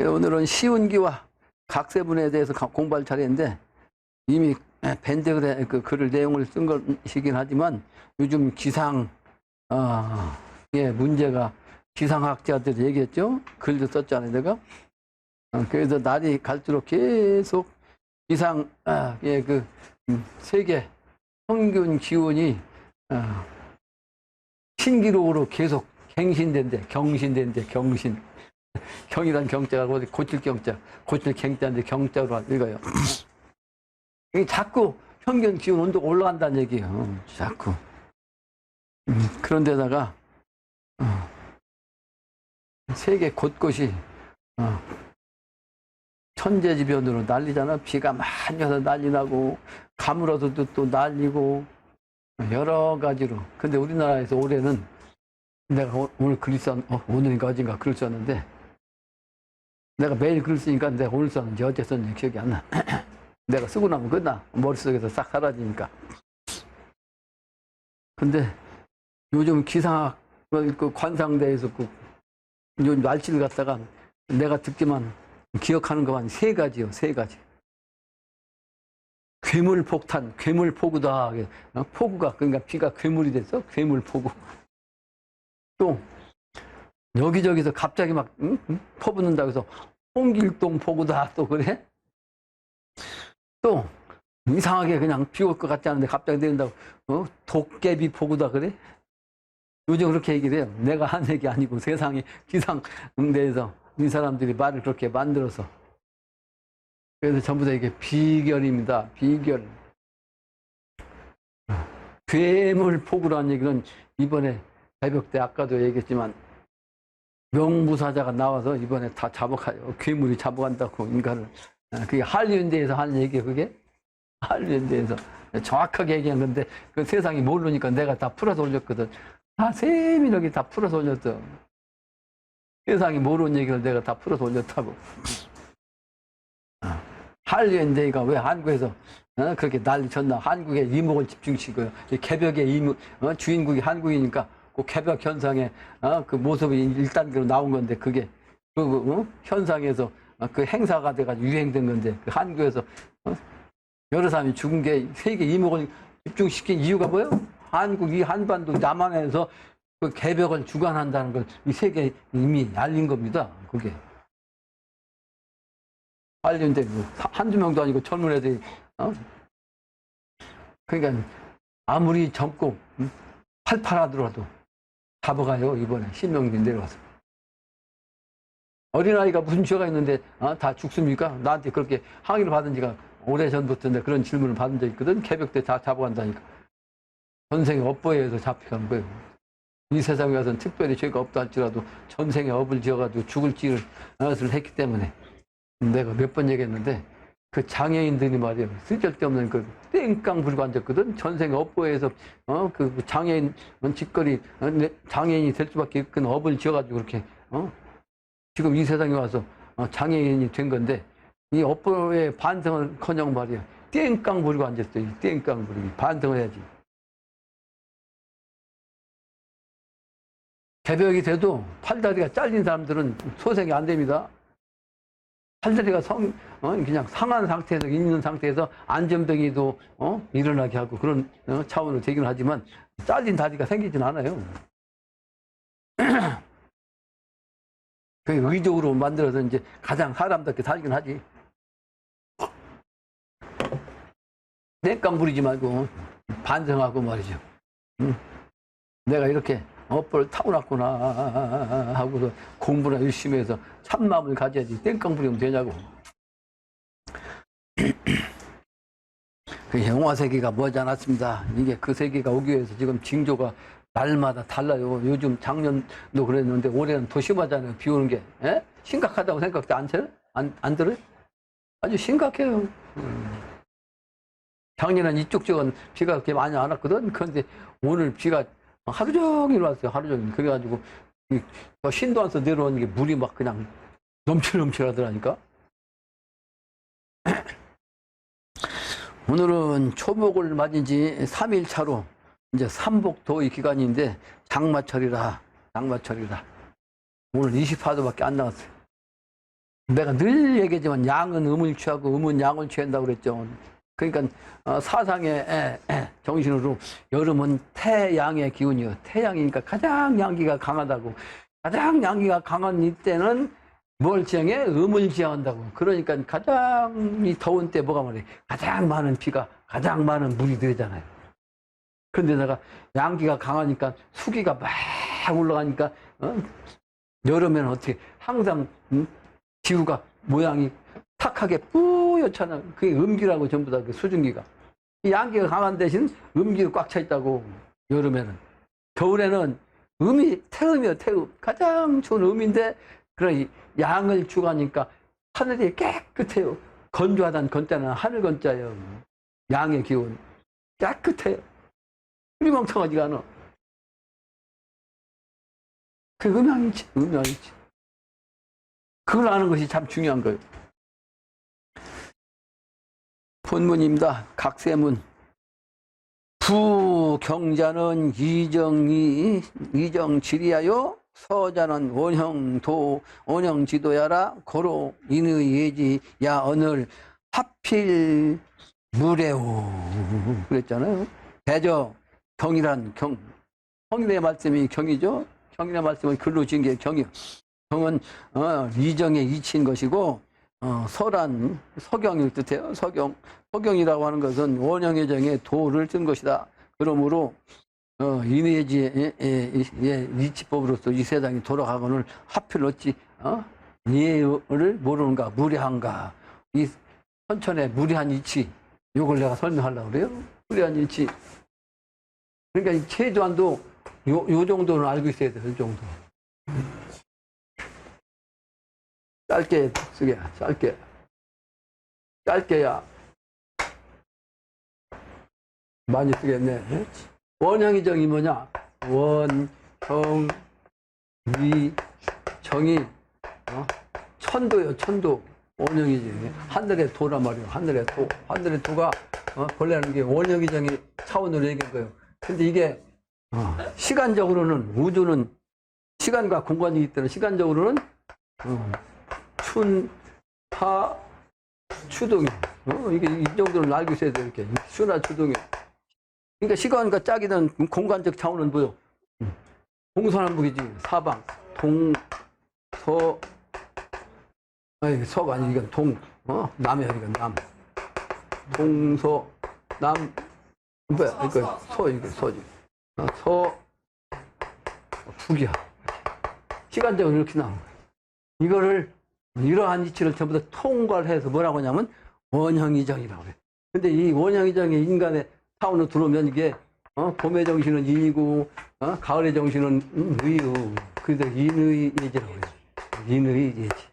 오늘은 시운기와 각세분에 대해서 공부할 차례인데 이미 밴드에 그 글을 내용을 쓴 것이긴 하지만 요즘 기상 예, 문제가 기상학자들이 얘기했죠. 글도 썼잖아요, 내가. 그래서 날이 갈수록 계속 기상 예, 그 세계 평균 기온이 신기록으로 계속 경신된대. 경이란 경자가 고칠 경자, 고칠 경자인데 경자로 읽어요. 자꾸 평균 기온 온도가 올라간다는 얘기예요. 자꾸. 그런데다가 세계 곳곳이 천재지변으로 난리잖아. 비가 많이 와서 난리 나고 가물어서도 또 난리고 여러 가지로. 근데 우리나라에서 올해는 내가 오늘 글 오늘인가 어젠가 글 썼는데 내가 매일 글 쓰니까 내가 오늘 썼는지 어제 썼는지 기억이 안 나. 내가 쓰고 나면 끝나. 머릿속에서 싹 사라지니까. 근데 요즘 기상학 그 관상대에서 요즘 날씨를 갖다가 내가 듣기만 기억하는 것만 세 가지요. 세 가지. 괴물폭탄, 괴물폭우다. 폭우가 그러니까 비가 괴물이 됐어. 괴물폭우. 또 여기저기서 갑자기 막 퍼붓는다고 해서 홍길동 폭우다. 또 그래? 또 이상하게 그냥 비 올 것 같지 않은데 갑자기 내린다고 도깨비 폭우다. 그래? 요즘 그렇게 얘기를 해요. 내가 한 얘기 아니고 세상에 기상대에서 이 사람들이 말을 그렇게 만들어서. 그래서 전부 다 이게 비결입니다. 비결. 괴물폭우라는 얘기는 이번에 새벽 때 아까도 얘기했지만 명부사자가 나와서 이번에 다 잡아가요. 괴물이 잡아간다고 인간을. 그게 한류인대에서 하는 얘기예요. 그게 한류인대에서 정확하게 얘기한 건데 그 세상이 모르니까 내가 다 풀어서 올렸거든. 다 세밀하게 다 풀어서 올렸어. 세상이 모르는 얘기를 내가 다 풀어서 올렸다고. 한류인대가 왜 한국에서 그렇게 난리 쳤나. 한국의 이목을 집중시켜요. 개벽의 이목, 주인국이 한국이니까 그 개벽 현상의 그 모습이 1단계로 나온 건데 그게 현상에서 그 행사가 돼가지고 유행된 건데 그 한국에서 여러 사람이 죽은 게 세계 이목을 집중시킨 이유가 뭐예요? 한국이 한반도 남한에서 그 개벽을 주관한다는 걸 이 세계에 이미 알린 겁니다. 그게. 알린데 한두 명도 아니고 젊은 애들이 그러니까 아무리 젊고 팔팔하더라도 잡아가요. 이번에 신명진 내려와서. 어린아이가 무슨 죄가 있는데 다 죽습니까? 나한테 그렇게 항의를 받은 지가 오래전부터 내가 그런 질문을 받은 적 있거든. 개벽 때 다 잡아간다니까. 전생에 업보에 의해서 잡혀간 거예요. 이 세상에 와서는 특별히 죄가 없다 할지라도 전생에 업을 지어가지고 죽을 짓을 했기 때문에 내가 몇 번 얘기했는데 그 장애인들이 말이에요. 쓸데없는 그 땡깡 부리고 앉았거든. 전생에 업보에 의해서 그 장애인 짓거리 장애인이 될 수밖에 없는 업을 지어가지고 그렇게 지금 이 세상에 와서 장애인이 된 건데 이 업보의 반성을 커녕 말이에요. 땡깡 부리고 앉았어요. 땡깡 부리기. 반성을 해야지. 개벽이 돼도 팔다리가 잘린 사람들은 소생이 안 됩니다. 팔다리가 그냥 상한 상태에서 있는 상태에서 안전병이도 일어나게 하고 그런 차원으로 되긴 하지만 잘린 다리가 생기진 않아요. 그게 의도로 만들어서 이제 가장 사람답게 살긴 하지. 땡깡 부리지 말고 반성하고 말이죠. 내가 이렇게 업보를 타고났구나 하고서 공부나 열심히 해서 참마음을 가져야지 땡깡 부리면 되냐고. 그 영화 세계가 머지 않았습니다. 이게 그 세계가 오기 위해서 지금 징조가 날마다 달라요. 요즘 작년도 그랬는데 올해는 더 심하잖아요. 비 오는 게. 에? 심각하다고 생각도 안 들어요? 아주 심각해요. 작년엔 이쪽 지역은 비가 그렇게 많이 안 왔거든. 그런데 오늘 비가 하루 종일 왔어요. 하루 종일. 그래가지고 신도안서 내려오는 게 물이 막 그냥 넘칠넘칠하더라니까. 오늘은 초복을 맞은 지 3일 차로 이제 삼복도의 기간인데 장마철이라. 오늘 24도밖에 안 나왔어요. 내가 늘 얘기하지만 양은 음을 취하고 음은 양을 취한다고 그랬죠. 그러니까 사상의 정신으로 여름은 태양의 기운이요. 태양이니까 가장 양기가 강하다고. 가장 양기가 강한 이때는 뭘 지향해? 음을 지향한다고. 그러니까 가장 이 더운 때 뭐가 말해? 가장 많은 비가, 가장 많은 물이 들잖아요. 그런데 내가 양기가 강하니까 수기가 막 올라가니까 여름에는 어떻게 항상 지구가 모양이 탁하게 뿌옇잖아. 그게 음기라고 전부 다 그 수증기가. 이 양기가 강한 대신 음기가 꽉 차 있다고. 여름에는. 겨울에는 음이 태음이요, 태음. 가장 좋은 음인데 그런 양을 주가니까 하늘이 깨끗해요. 건조하다는 건자는 하늘 건자예요. 양의 기운. 깨끗해요. 흐리멍텅하지가 않아. 그 음양이지, 음양이지. 그걸 아는 것이 참 중요한 거예요. 본문입니다. 각세문. 부경자는 이정지리하여 서자는 원형지도야라 고로 인의 예지 야 오늘 하필 무례오 그랬잖아요. 대저 경이란 경일의 말씀이 경이죠. 경일의 말씀을 글로 지은 게 경이요. 경은 이정의 이치인 것이고 서란 서경을 뜻해요. 서경이라고 하는 것은 원형의 정에 도를 쓴 것이다. 그러므로 인의지 이치법으로서 이 세상이 돌아가거늘 하필 어찌 예를 모르는가 무례한가. 이 선천의 무례한 이치 이걸 내가 설명하려고 그래요. 무례한 이치. 그러니까 이 최소한도 요 정도는 알고 있어야 돼요. 이 정도. 짧게 쓰게, 짧게야. 많이 쓰겠네. 원형이정이 뭐냐? 원, 형, 위, 정이, 천도요, 천도. 원형이정이. 하늘의 도란 말이에요. 하늘의 도. 하늘의 도가, 본래는 게 원형이정이 차원으로 얘기한 거예요. 근데 이게, 시간적으로는, 우주는 시간과 공간이기 때문에 시간적으로는, 춘, 하, 추동이. 이게 이 정도는 알고 있어야 돼요. 이렇게. 추나 추동이. 그러니까 시간과 짝이든 공간적 차원은 뭐요? 동서남북이지. 사방. 동, 서, 아니, 서가 아니, 이건 동, 남이야, 이건 남. 동서, 남, 뭐야, 이거 서, 이게 서지. 서, 북이야. 시간적으로 이렇게 나온 거야. 이거를 이러한 이치를 전부 다 통과를 해서 뭐라고 하냐면 원형이정이라고 그래. 근데 이 원형이정이 인간의 차원으로 들어오면 이게 봄의 정신은 인이고 가을의 정신은 의요. 그래서 인의 예지라고 그래. 인의 예지.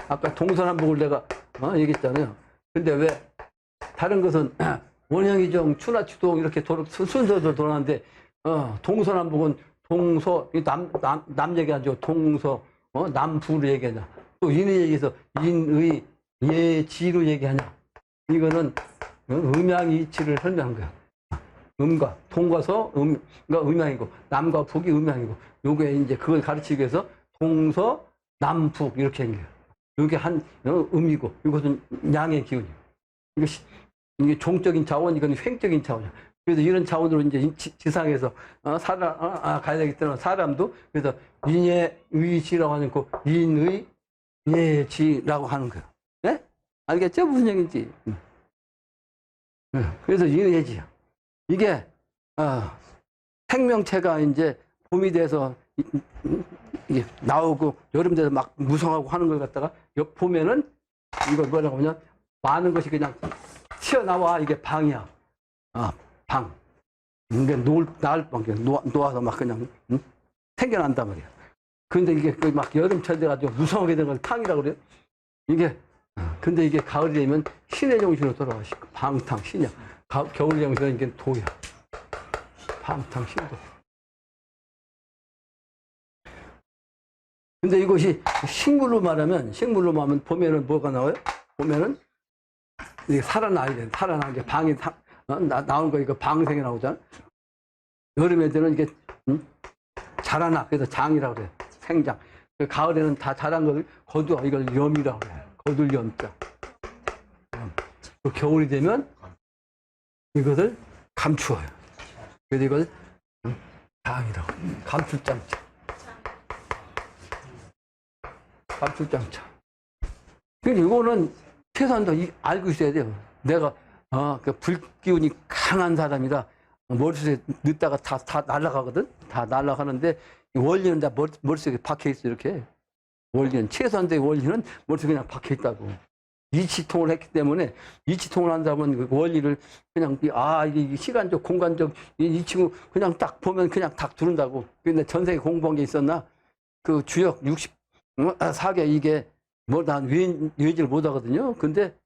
아까 동서남북을 내가 얘기했잖아요. 근데 왜 다른 것은 원형이정, 추나 추동 이렇게 순서대로 돌아가는데 동서남북은 동서 남 얘기하죠. 동서 남부로 얘기하냐. 또 인의 얘기해서 인의 예지로 얘기하냐. 이거는 음양이치를 설명한 거야. 음과 동과 서 음과 음양이고 남과 북이 음양이고 요게 이제 그걸 가르치기 위해서 동서 남북 이렇게 한 거야. 요게 한 음이고 이것은 양의 기운이야. 이게 종적인 차원 이건 횡적인 차원이야. 그래서 이런 차원으로 이제 지상에서 가야 되기 때문에 사람도 그래서 인의 의지라고 하는 거 인의 예지라고 하는 거야. 네? 알겠죠? 무슨 얘기인지. 그래서 인의 예지야. 이게 생명체가 이제 봄이 돼서 이게 나오고 여름 돼서 막 무성하고 하는 걸 갖다가 보면은 이거 뭐라고 하냐? 많은 것이 그냥 튀어나와. 이게 방이야. 방. 이게 나을 방, 놓아서 막 그냥, 생겨난단 말이야. 근데 이게 막 여름철 돼가지고 무성하게 된 걸 탕이라고 그래요. 이게, 근데 이게 가을이 되면 신의 정신으로 돌아가시고, 방탕, 신이야. 겨울 정신은 이게 도야. 방탕, 신도. 근데 이것이 식물로 말하면 봄에는 뭐가 나와요? 봄에는 이게 살아나야 돼. 살아나는 게 방이 나오는 거 이거 방생이 나오잖아. 여름에 되는 이게 자라나. 그래서 장이라고 그래. 생장. 가을에는 다 자란 걸 거두어. 이걸 염이라고 그래요. 거둘 염자. 겨울이 되면 이것을 감추어요. 그래서 이걸 장이라고. 감출장차. 감출장차. 그러니까 이거는 최소한 알고 있어야 돼요. 내가 그 불기운이 강한 사람이라 머릿속에 넣다가 다 날아가거든. 다 날아가는데 원리는 다 머릿속에 박혀 있어 이렇게. 원리는 최소한의 원리는 머릿속에 그냥 박혀 있다고. 이치통을 했기 때문에 이치통을 한 사람은 그 원리를 그냥 이게 시간적 공간적 이 친구 그냥 딱 보면 그냥 딱 두른다고. 근데 전생에 공부한 게 있었나? 그 주역 64개 이게 뭐 난 외지를 못 하거든요. 근데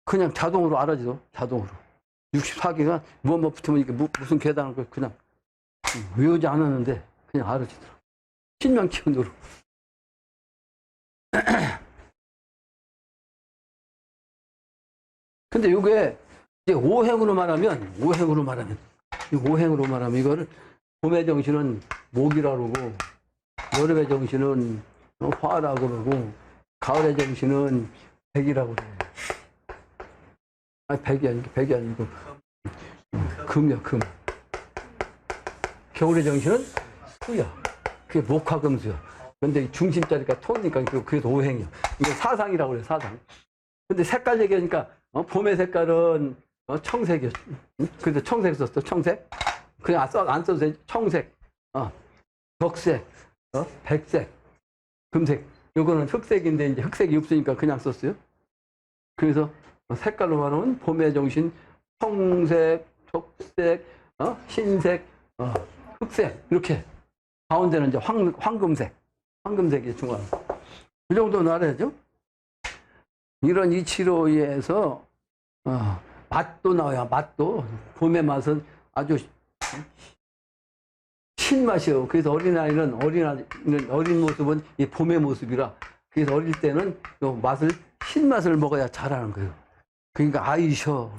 그냥 자동으로 알아지죠. 자동으로. 64개가 뭐 붙으면 이게 무슨 계단을 그냥 외우지 않았는데 그냥 알아지더라고. 신명 기운으로. 근데 이게 이제 오행으로 말하면 이거를 봄의 정신은 목이라고 그러고, 여름의 정신은 화라고 그러고, 가을의 정신은 백이라고 그래요. 아니, 백이 아니고 금이야, 금. 겨울의 정신은 수야. 그게 목화금수야. 근데 중심자리가 토니까 그래서 오행이야. 이게 사상이라고 그래요, 사상. 근데 색깔 얘기하니까 봄의 색깔은 청색이요. 그래서 청색 썼어, 청색. 그냥 안 써도 돼. 청색, 적색, 백색, 금색. 요거는 흑색인데 이제 흑색이 없으니까 그냥 썼어요. 그래서 색깔로 말하면 봄의 정신, 청색, 적색, 흰색, 흑색 이렇게. 가운데는 이제 황금색이 중요한. 그 정도는 알아야죠. 이런 이치로 의해서 맛도 나와요. 맛도. 봄의 맛은 아주 신맛이요. 그래서 어린 모습은 이 봄의 모습이라. 그래서 어릴 때는 맛을 신맛을 먹어야 잘하는 거예요. 그러니까 아이셔.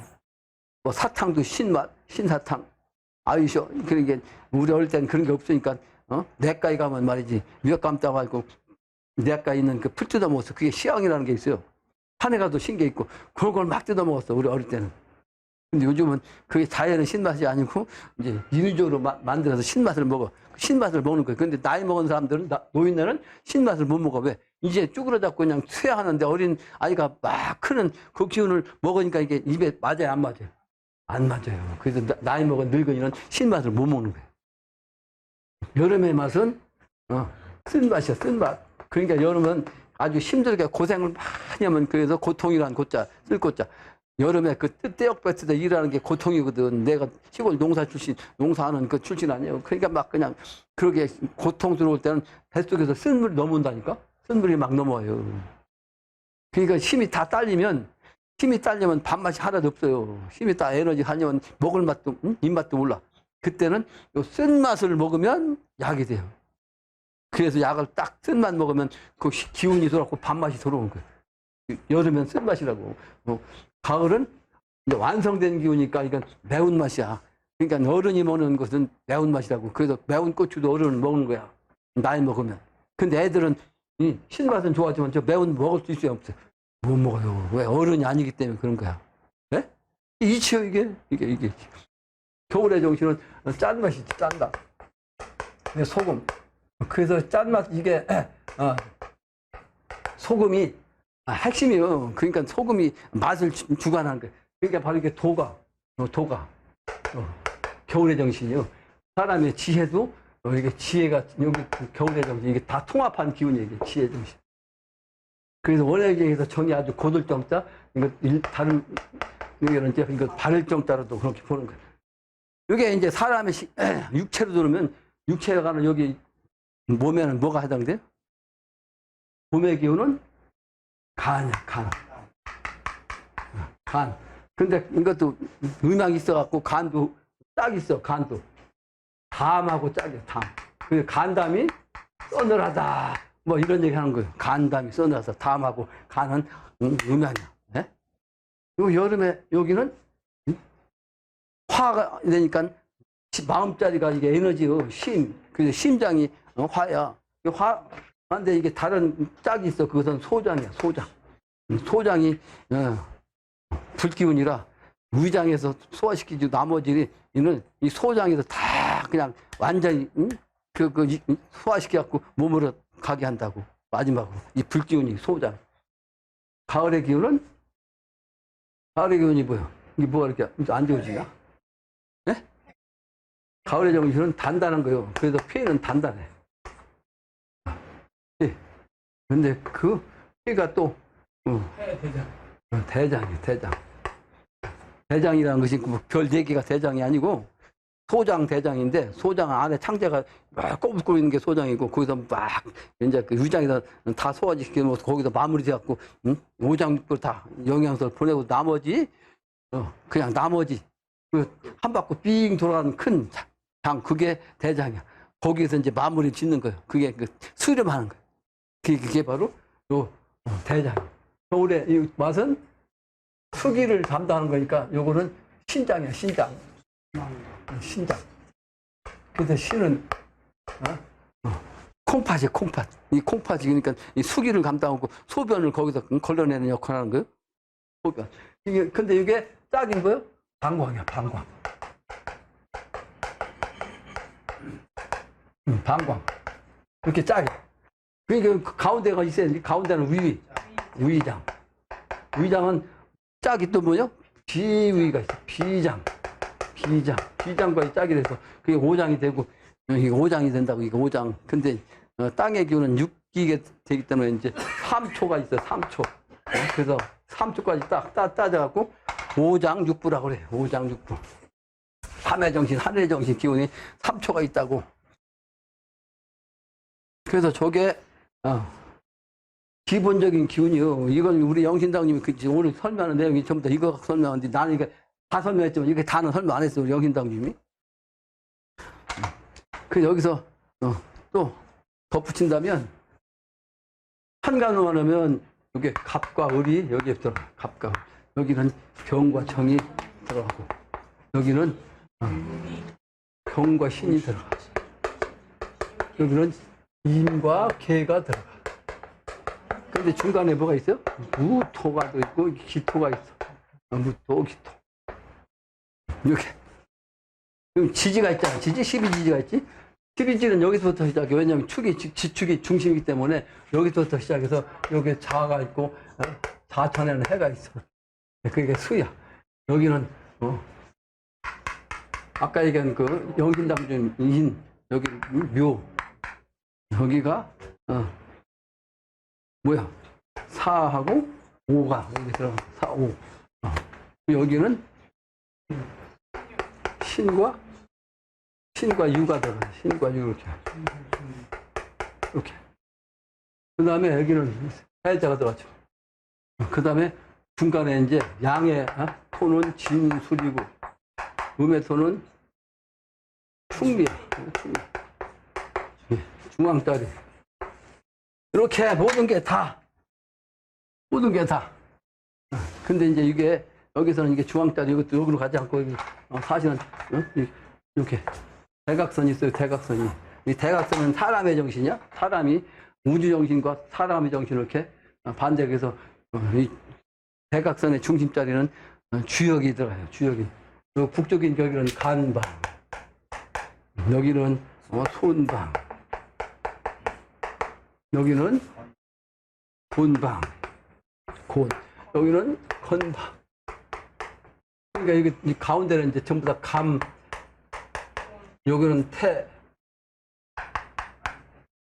뭐 사탕도 신맛, 신사탕. 아이셔. 그러니까 우리 어릴 때는 그런 게 없으니까 내과에 가면 말이지. 미역감 따가지고 내과에 있는 그 풀 뜯어 먹었어. 그게 시향이라는 게 있어요. 산에 가도 신게 있고 그걸 막 뜯어 먹었어. 우리 어릴 때는. 근데 요즘은 그게 자연의 신맛이 아니고 이제 인위적으로 만들어서 신맛을 먹어. 신맛을 먹는 거예요. 근데 나이 먹은 사람들은 노인네는 신맛을 못 먹어. 왜? 이제 쭈그러잡고 그냥 쇠하는데 어린 아이가 막 크는 그 기운을 먹으니까 이게 입에 맞아요, 안 맞아요? 안 맞아요. 그래서 나이 먹은 늙은이는 신맛을 못 먹는 거예요. 여름의 맛은 쓴맛이야, 쓴맛. 그러니까 여름은 아주 힘들게 고생을 많이 하면, 그래서 고통이란 고자, 쓸 고자. 여름에 그 떼역볕에서 일하는 게 고통이거든. 내가 시골 농사하는 그 출신 아니에요. 그러니까 막 그냥 그렇게 고통스러울 때는 뱃속에서 쓴물이 넘어온다니까? 쓴물이 막 넘어와요. 그러니까 힘이 딸리면 밥맛이 하나도 없어요. 힘이 다 에너지 하려면 먹을 맛도, 입맛도 몰라. 그때는 요 쓴맛을 먹으면 약이 돼요. 그래서 약을 딱 쓴맛 먹으면 그 기운이 돌아오고 밥맛이 들어오는 거예요. 여름엔 쓴맛이라고. 가을은 이제 완성된 기운이니까 이건 매운맛이야. 그러니까 어른이 먹는 것은 매운맛이라고. 그래서 매운 고추도 어른은 먹는 거야. 나이 먹으면. 근데 애들은 이 신맛은 좋아하지만 저 매운 먹을 수 있어요, 없어요? 못 먹어요. 왜? 어른이 아니기 때문에 그런 거야. 네? 이치요, 이게. 겨울의 정신은 짠맛이지, 짠다. 소금. 그래서 짠맛, 이게, 소금이 핵심이요. 그러니까 소금이 맛을 주관하는 거예요. 그러니까 바로 이게 도가. 겨울의 정신이요. 사람의 지혜도, 이게 지혜가, 여기 겨울의 정신, 이게 다 통합한 기운이에요, 이게 지혜 정신. 그래서 원래에서 정이 아주 고들 정자, 다른, 여기는 이제 이거 바를 정자로도 그렇게 보는 거예요. 이게 이제 사람의 육체로 들으면, 육체가는 여기 몸에는 뭐가 해당돼요? 봄의 기운은 간이야, 간. 근데 이것도 음양이 있어갖고 간도 딱 있어, 간도. 담하고 짝이야, 담. 그 간담이 서늘하다. 뭐 이런 얘기 하는 거예요. 간담이 서늘해서 담하고 간은 음양이야. 네? 요 여름에 여기는 화가 되니까 마음자리가 이게 에너지요. 그래서 심장이 화야. 근데 이게 다른 짝이 있어. 그것은 소장이야, 소장. 소장이, 불기운이라 위장에서 소화시키지 나머지는 이 소장에서 다 그냥 완전히, 소화시켜갖고 몸으로 가게 한다고. 마지막으로. 이 불기운이 소장. 가을의 기운이 뭐야? 이게 뭐가 이렇게 안 좋으시냐? 네? 가을의 정신은 단단한 거예요. 그래서 폐는 단단해. 예. 근데 그 폐가 또, 대장이에요, 대장. 대장이라는 것이 별 4개가 대장이 아니고, 소장 대장인데, 소장 안에 창자가 막 꼬불꼬불 있는 게 소장이고, 거기서 막, 이제 그 위장에다 다 소화시키고, 거기서 마무리 돼갖고, 오장육부를 다 영양소를 보내고, 나머지, 그냥 나머지, 한 바퀴 삥 돌아가는 큰 장, 그게 대장이야. 거기에서 이제 마무리 짓는 거예요. 그게 수렴하는 거예요. 그게 바로, 대장이에요. 겨울에 이 맛은 수기를 담당하는 거니까, 요거는 신장이야, 신장. 신장. 그래서 신은 콩팥이에요, 콩팥. 이 콩팥이 그러니까 이 수기를 감당하고 소변을 거기서 걸러내는 역할을 하는 거예요. 소변. 이게 근데 이게 짝인 거예요? 방광이야, 방광. 방광. 이렇게 짝이. 그러니까 가운데가 있어야지. 가운데는 위장. 위장은 짝이 또 뭐요? 비위가 있어. 비장. 비장과 짝이 돼서 그게 오장이 되고, 이게 오장이 된다고, 이게 오장. 근데, 땅의 기운은 육기가 되기 때문에 이제 3초가 있어요, 3초. 그래서 3초까지 딱 따져갖고, 오장육부라고 그래, 오장육부. 하늘의 정신 기운이 3초가 있다고. 그래서 저게, 기본적인 기운이요. 이건 우리 영신당님이 오늘 설명하는 내용이 전부 다 이거 설명하는데 나는 이게 다 설명했지만 이게 다는 설명 안 했어요. 우리 영신당님이. 그 여기서 또 덧붙인다면 한간으로 하면 여기 갑과 을이 여기에 들어가. 갑과 여기는 병과 정이 들어가고 여기는 병과 신이 들어가. 여기는 임과 개가 들어가. 근데 중간에 뭐가 있어요? 무토가 있고 기토가 있어. 무토, 기토. 이렇게. 그럼 지지가 있잖아. 지지, 12지지가 있지? 12지는 여기서부터 시작해. 왜냐면 지축이 중심이기 때문에 여기서부터 시작해서 여기 자가 있고, 자천에는 해가 있어. 그게 수야. 여기는, 아까 얘기한 그 영신당중 인, 여기 묘. 여기가, 뭐야? 사하고 오가 여기 들어가. 사, 오. 여기는 신과 유가 들어가요. 신과 유 이렇게. 이렇게. 그 다음에 여기는 해자가 들어갔죠. 그 다음에 중간에 이제 양의 토는 진술이고, 음의 토는 충미야. 중앙짜리. 이렇게 모든 게 다. 근데 이제 이게, 여기서는 이게 중앙짜리, 이것도 여기로 가지 않고, 사실은, 이렇게. 대각선이 있어요, 대각선이. 이 대각선은 사람의 정신이야. 사람이 우주정신과 사람의 정신을 이렇게 반대해서, 이 대각선의 중심자리는 주역이 들어가요, 주역이. 그리고 북쪽인 여기는 간방. 여기는 손방. 여기는 곤방. 여기는 건방. 그러니까 여기 이 가운데는 이제 전부 다 감. 여기는 태.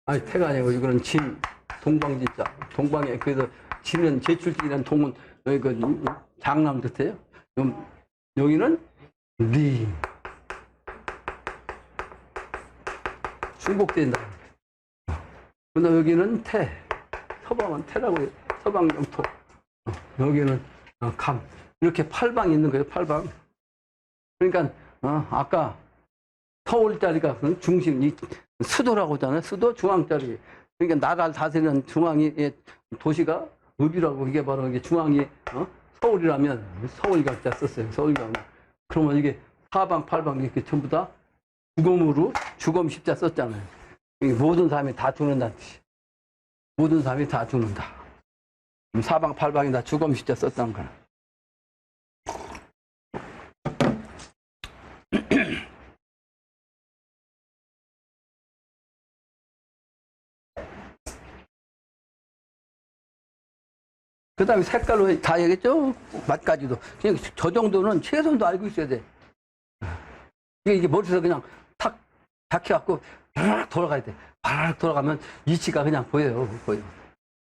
아니, 태가 아니고 이거는 진. 동방진자. 동방에, 그래서 진은 제출진이라는 동은 여기 그 장남 뜻해요. 여기는 리. 중복된다. 그다음 여기는 태. 서방은 태라고 해요. 서방 영토. 여기는 감. 이렇게 8방이 있는 거예요, 8방. 그러니까, 아까 서울자리가 중심, 이 수도라고 하잖아요. 수도 중앙자리. 그러니까 나라를 다스리는 중앙이, 도시가 읍이라고 이게 바로 이게 중앙이, 서울이라면 서울각자 썼어요. 서울각. 그러면 이게 4방, 8방 이렇게 전부 다 주검으로 주검 십자 썼잖아요. 모든 사람이 다 죽는다는 뜻이에요. 모든 사람이 다 죽는다. 사방팔방이 다 죽음시자 썼다는 거야. 그 다음에 색깔로 다 얘기했죠? 맛까지도. 그냥 저 정도는 최소한도 알고 있어야 돼. 이게 머릿속에 그냥 탁 박혀갖고 바라락 돌아가야 돼. 바라락 돌아가면 이치가 그냥 보여요.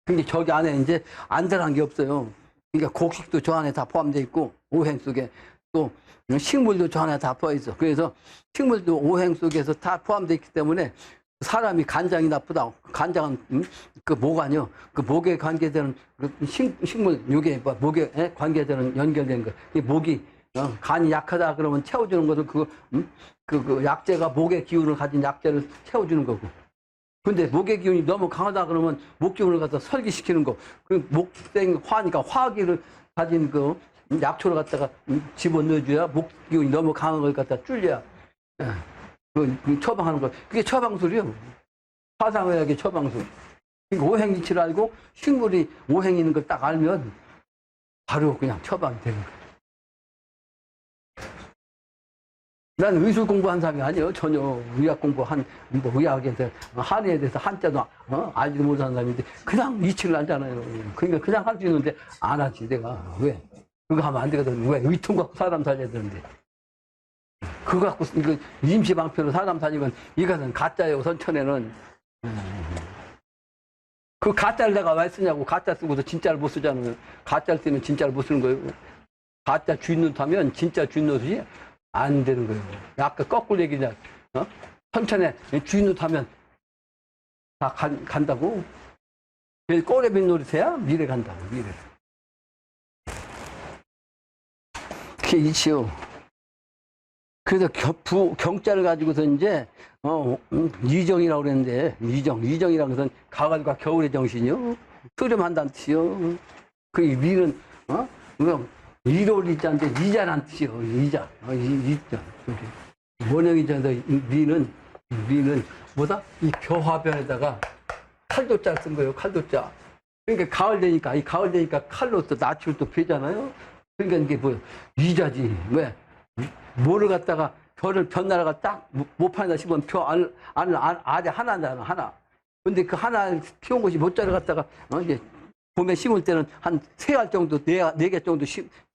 근데 저기 안에 이제 안 들어간 게 없어요. 그러니까 곡식도 저 안에 다 포함되어 있고, 오행 속에 또 식물도 저 안에 다 포함되어 있어. 그래서 식물도 오행 속에서 다 포함되어 있기 때문에 사람이 간장이 나쁘다. 간장은 그 목아니요. 그 목에 관계되는 그 식물 요게 목에 관계되는 연결된 거. 이 목이 간이 약하다 그러면 채워주는 것은 그 약재가 목의 기운을 가진 약재를 채워주는 거고. 근데 목의 기운이 너무 강하다 그러면 목 기운을 갖다 설기시키는 거. 그 목생 화니까 화기를 가진 그 약초를 갖다가 집어넣어줘야 목 기운이 너무 강한 걸 갖다 줄여야. 그 처방하는 거. 그게 처방술이요. 화상의학의 처방술. 그러니까 오행이치를 알고 식물이 오행이 있는 걸 딱 알면 바로 그냥 처방이 되는 거예요. 난 의술 공부한 사람이 아니에요. 전혀 의학 공부한, 의학에 대해서, 한의에 대해서 한자도 알지도 못하는 사람인데 그냥 이치를 알잖아요. 그러니까 그냥 할 수 있는데 안 하지, 내가. 왜? 그거 하면 안 되거든. 왜? 의통 갖고 사람 살려야 되는데. 그거 갖고 이거 임시방편으로 사람 살리면 이것은 가짜예요. 선천에는. 그 가짜를 내가 왜 쓰냐고. 가짜 쓰고서 진짜를 못 쓰잖아요. 가짜를 쓰면 진짜를 못 쓰는 거예요. 가짜 주인노릇 하면 진짜 주인노릇이 안 되는 거예요. 아까 거꾸로 얘기냐. 선천에 주인노릇 하면 다 간다고. 꼬레비 노릇해야 미래 간다고. 미래. 그게 이치요. 그래서 경자를 가지고서 이제 이정이라고 그랬는데, 이정이라는 것은 가을과 겨울의 정신이요. 흐름한다는 뜻이요. 그 미는 이로리자인데 이자란 뜻이요. 이자. 이자. 원형이자인데 미는 뭐다? 이 벼화변에다가 칼도자 쓴 거예요. 칼도자. 그러니까 가을 되니까 칼로 또 낯을 또 펴잖아요. 그러니까 이게 뭐예요? 이자지. 왜? 뭐를 갖다가 벼나라가 딱 못판에다 씹으면 벼 알에 하나잖아, 하나. 근데 그 하나 피운 것이 모짜를 갖다가 이제 봄에 심을 때는 한 3알 정도, 4개 정도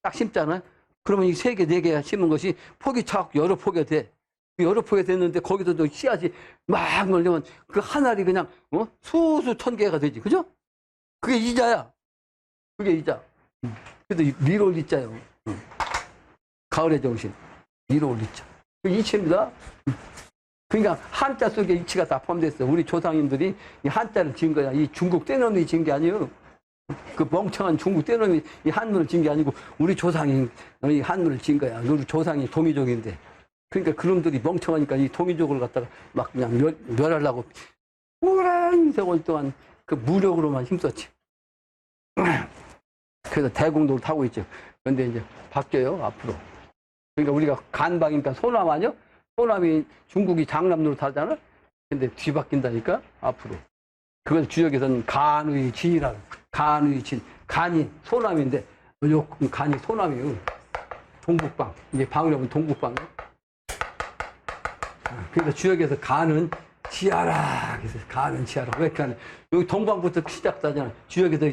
딱 심잖아요. 그러면 이 3개, 4개 심은 것이 폭이 차고 여러 폭이 돼. 여러 폭이 됐는데 거기서도 씨앗이 막 놀려면 그 한 알이 그냥 수수 1000개가 되지, 그죠? 그게 이자야. 그게 이자. 그래도 미롤 이자요. 가을의 정신. 위로 올리자. 그 이치입니다. 그러니까 한자 속에 이치가 다 포함됐어. 우리 조상님들이 이 한자를 지은 거야. 이 중국 떼놈이 지은 게 아니에요. 그 멍청한 중국 떼놈이 이 한문을 지은 게 아니고 우리 조상이 이 한문을 지은 거야. 우리 조상이 동이족인데. 그러니까 그놈들이 멍청하니까 이 동이족을 갖다가 막 그냥 멸하려고 오랜 세월 동안 그 무력으로만 힘썼지. 그래서 대공도를 타고 있죠. 그런데 이제 바뀌어요, 앞으로. 그러니까 우리가 간방이니까 소남 아니요? 소남이 중국이 장남으로 타잖아? 근데 뒤바뀐다니까, 앞으로. 그걸 주역에서는 간의 진이라고. 간의 진. 간이 소남인데, 요 간이 소남이에요. 동북방. 이게 방이라면 동북방. 그러니까 주역에서 간은 지하라. 그래서 간은 지하라. 왜 이렇게 하냐. 여기 동방부터 시작하잖아. 주역에서,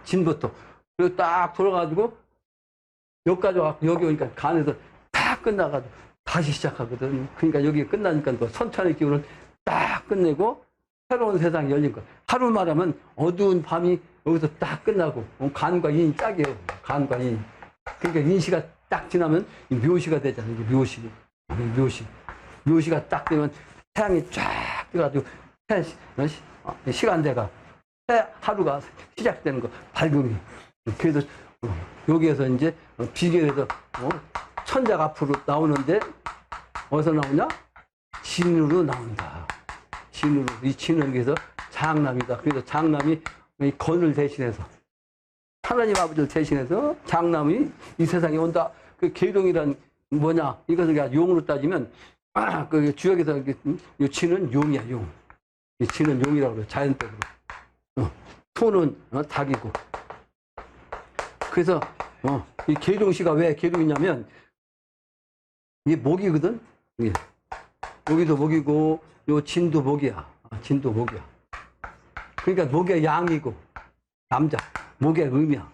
진부터. 그리고 딱 돌아가지고, 여기까지 와서 여기 오니까 간에서 다 끝나가지고 다시 시작하거든. 그러니까 여기 끝나니까 또 선천의 기운을 딱 끝내고 새로운 세상이 열린 거야. 하루 말하면 어두운 밤이 여기서 딱 끝나고 간과 인이 짝이에요. 간과 인. 그러니까 인시가 딱 지나면 묘시가 되잖아. 이게 묘시. 묘시가 딱 되면 태양이 쫙 떠가지고 시간대가 하루가 시작되는 거. 밝음이. 그래서 여기에서 이제 비결에서 천자가 앞으로 나오는데 어디서 나오냐? 진으로 나온다. 진으로. 이 진은 그래서 장남이다. 그래서 장남이 이 건을 대신해서 하나님 아버지를 대신해서 장남이 이 세상에 온다. 그 계룡이란 뭐냐? 이것을 그냥 용으로 따지면 그 주역에서 이 진은 용이야, 용. 이 진은 용이라고 그래요. 자연적으로. 소는 닭이고. 그래서 이 계룡씨가 왜 계룡이냐면 이게 목이거든. 이게. 여기도 목이고 요 진도 목이야. 진도 목이야. 그러니까 목의 양이고 남자 목의 음이야.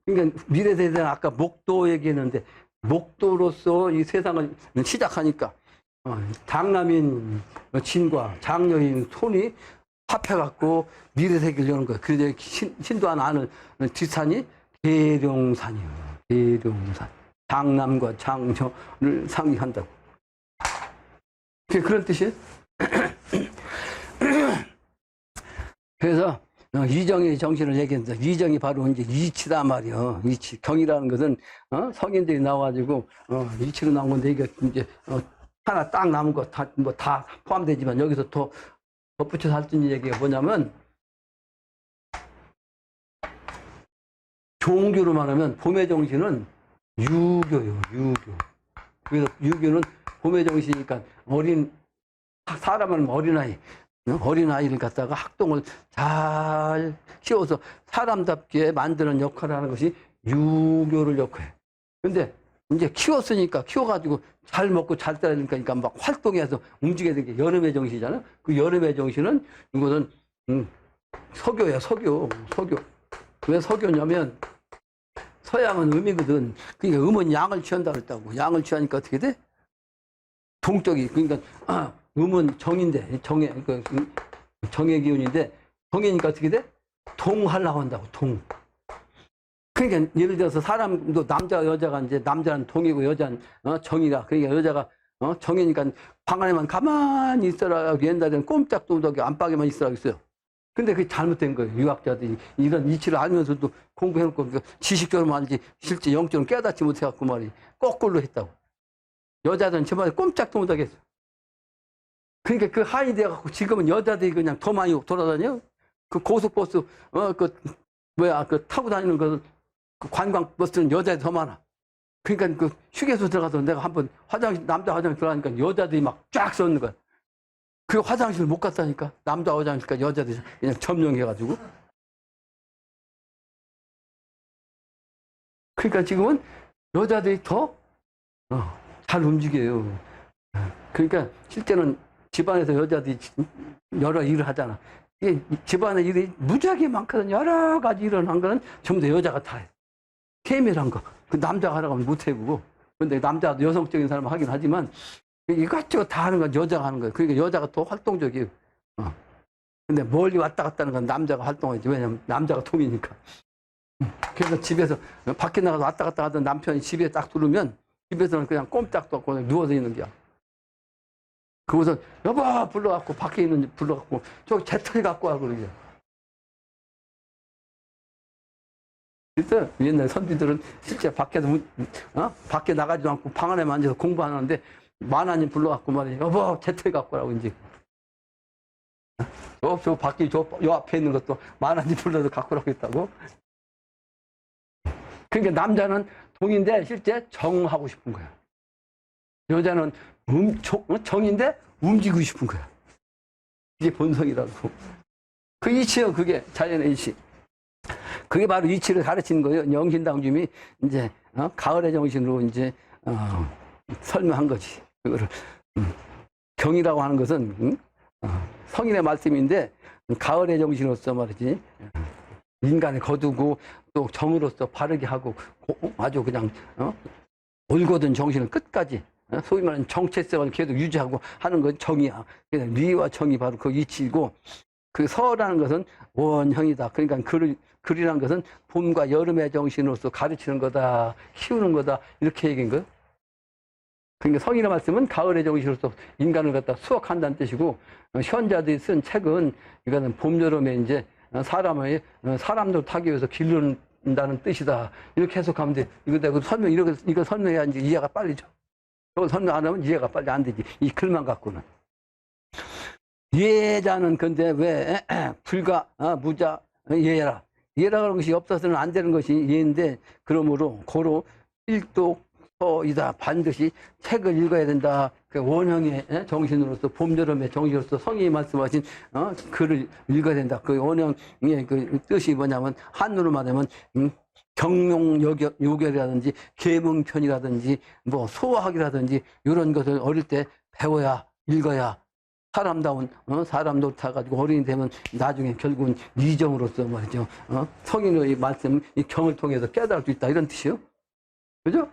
그러니까 미래세대는 아까 목도 얘기했는데 목도로서 이 세상을 시작하니까 장남인 진과 장녀인 손이 합해갖고 미래세계를 여는 거야. 그래서 신도안 아는 뒷산이 계룡산이에요. 계룡산. 장남과 장녀를 상징한다고. 그런 뜻이에요. 그래서 이정의 정신을 얘기했는데 이정이 바로 이제 이치다 말이야. 이치. 경이라는 것은 성인들이 나와가지고 이치로 나온 건데 이게 이제 하나 딱 남은 거 다 뭐 다 포함되지만 여기서 더 덧붙여서 할 수 있는 얘기가 뭐냐면 종교로 말하면 봄의 정신은 유교요. 유교. 그래서 유교는 봄의 정신이니까 사람은 어린아이를 갖다가 학동을 잘 키워서 사람답게 만드는 역할을 하는 것이 유교를 역할해. 근데 이제 키워가지고 잘 먹고 잘 따르니까 그러니까 막 활동해서 움직여야 되는 게 여름의 정신이잖아. 그 여름의 정신은 이것은 서교야, 서교. 왜 서교냐면 서양은 음이거든. 그러니까 음은 양을 취한다 그랬다고. 양을 취하니까 어떻게 돼? 동적이. 그러니까 음은 정인데 정의 기운인데 정이니까 어떻게 돼? 동하려고 한다고. 동. 그러니까 예를 들어서 사람도 남자 여자가 이제 남자는 동이고 여자는 정이라. 그러니까 여자가 정이니까 방 안에만 가만히 있어라. 옛날에는 꼼짝도 못하게 안방에만 있으라고 했어요. 근데 그게 잘못된 거예요. 유학자들이 이런 이치를 알면서도 공부해놓고 지식적으로만 알지 실제 영적으로 깨닫지 못해갖고 말이 거꾸로 했다고. 여자들은 저번에 꼼짝도 못하게 했어요. 그러니까 그 하이 돼갖고 지금은 여자들이 그냥 더 많이 돌아다녀. 그 고속버스 그 타고 다니는 그 관광버스는 여자들이 더 많아. 그러니까 그 휴게소 들어가서 내가 한번 남자 화장실 들어가니까 여자들이 막 쫙 서 있는 거야. 그 화장실 못 갔다니까. 남자 화장실까지 여자들이 그냥 점령해가지고. 그러니까 지금은 여자들이 더 잘 움직여요. 그러니까 실제는 집안에서 여자들이 여러 일을 하잖아. 이게 집안의 일이 무지하게 많거든. 여러 가지 일을 한 거는 전부 다 여자가 다 해. 케미란 거. 그 남자가 하라고 하면 못 해보고. 근데 남자도 여성적인 사람은 하긴 하지만 이것저것 다 하는 건 여자가 하는 거예요. 그러니까 여자가 더 활동적이에요. 근데 멀리 왔다 갔다 하는 건 남자가 활동하지. 왜냐면 남자가 통이니까. 그래서 집에서 밖에 나가서 왔다 갔다 하던 남편이 집에 딱 들어오면 집에서는 그냥 꼼짝도 없고 누워서 있는 거야. 그곳은 여보 불러갖고 밖에 있는 불러갖고 저 재떨이 갖고 와 그러죠. 그래서 옛날 선비들은 실제 밖에서 밖에 나가지도 않고 방 안에만 앉아서 공부하는데 만화님 불러갖고 말이야. 여보 재떨이 갖고 와라고 이제. 저 밖에 요 앞에 있는 것도 만화님 불러서 갖고 오라고 했다고. 그러니까 남자는 동인데 실제 정하고 싶은 거야. 여자는 정인데 움직이고 싶은 거야. 이게 본성이라고. 그 이치요, 그게 자연의 이치. 그게 바로 이치를 가르치는 거예요. 영신당주님이 이제 가을의 정신으로 이제 설명한 거지. 그거를 경이라고 하는 것은 성인의 말씀인데 가을의 정신으로서 말이지. 인간을 거두고 또 정으로서 바르게 하고 아주 그냥 올곧은 정신을 끝까지 소위 말하는 정체성을 계속 유지하고 하는 건 정이야. 그래서 리와 정이 바로 그 이치이고 그 서라는 것은 원형이다. 그러니까 글이라는 것은 봄과 여름의 정신으로서 가르치는 거다. 키우는 거다. 이렇게 얘기한 거예요. 그러니까 성인의 말씀은 가을의 정신으로서 인간을 갖다 수확한다는 뜻이고 현자들이 쓴 책은 이거는 봄, 여름에 이제 사람들 타기 위해서 기른다는 뜻이다. 이렇게 해석하면 돼. 이거 내가 이거 설명해야 이제 이해가 빨리 죠. 이걸 설명 안 하면 이해가 빨리 안 되지. 이 글만 갖고는. 예자는 근데 왜 불가, 무자, 예라. 예라는 것이 없어서는 안 되는 것이 예인데 그러므로 고로 일독서이다. 반드시 책을 읽어야 된다. 그 원형의 정신으로서 봄, 여름의 정신으로서 성인이 말씀하신 글을 읽어야 된다. 그 원형의 그 뜻이 뭐냐면 한문으로 말하면 경용 요결이라든지 계몽편이라든지 뭐 소화학이라든지 이런 것을 어릴 때 배워야 읽어야 사람다운 사람 노릇해가지고 어른이 되면 나중에 결국은 이정으로서 말이죠. 성인의 말씀, 이 경을 통해서 깨달을 수 있다 이런 뜻이요. 그죠?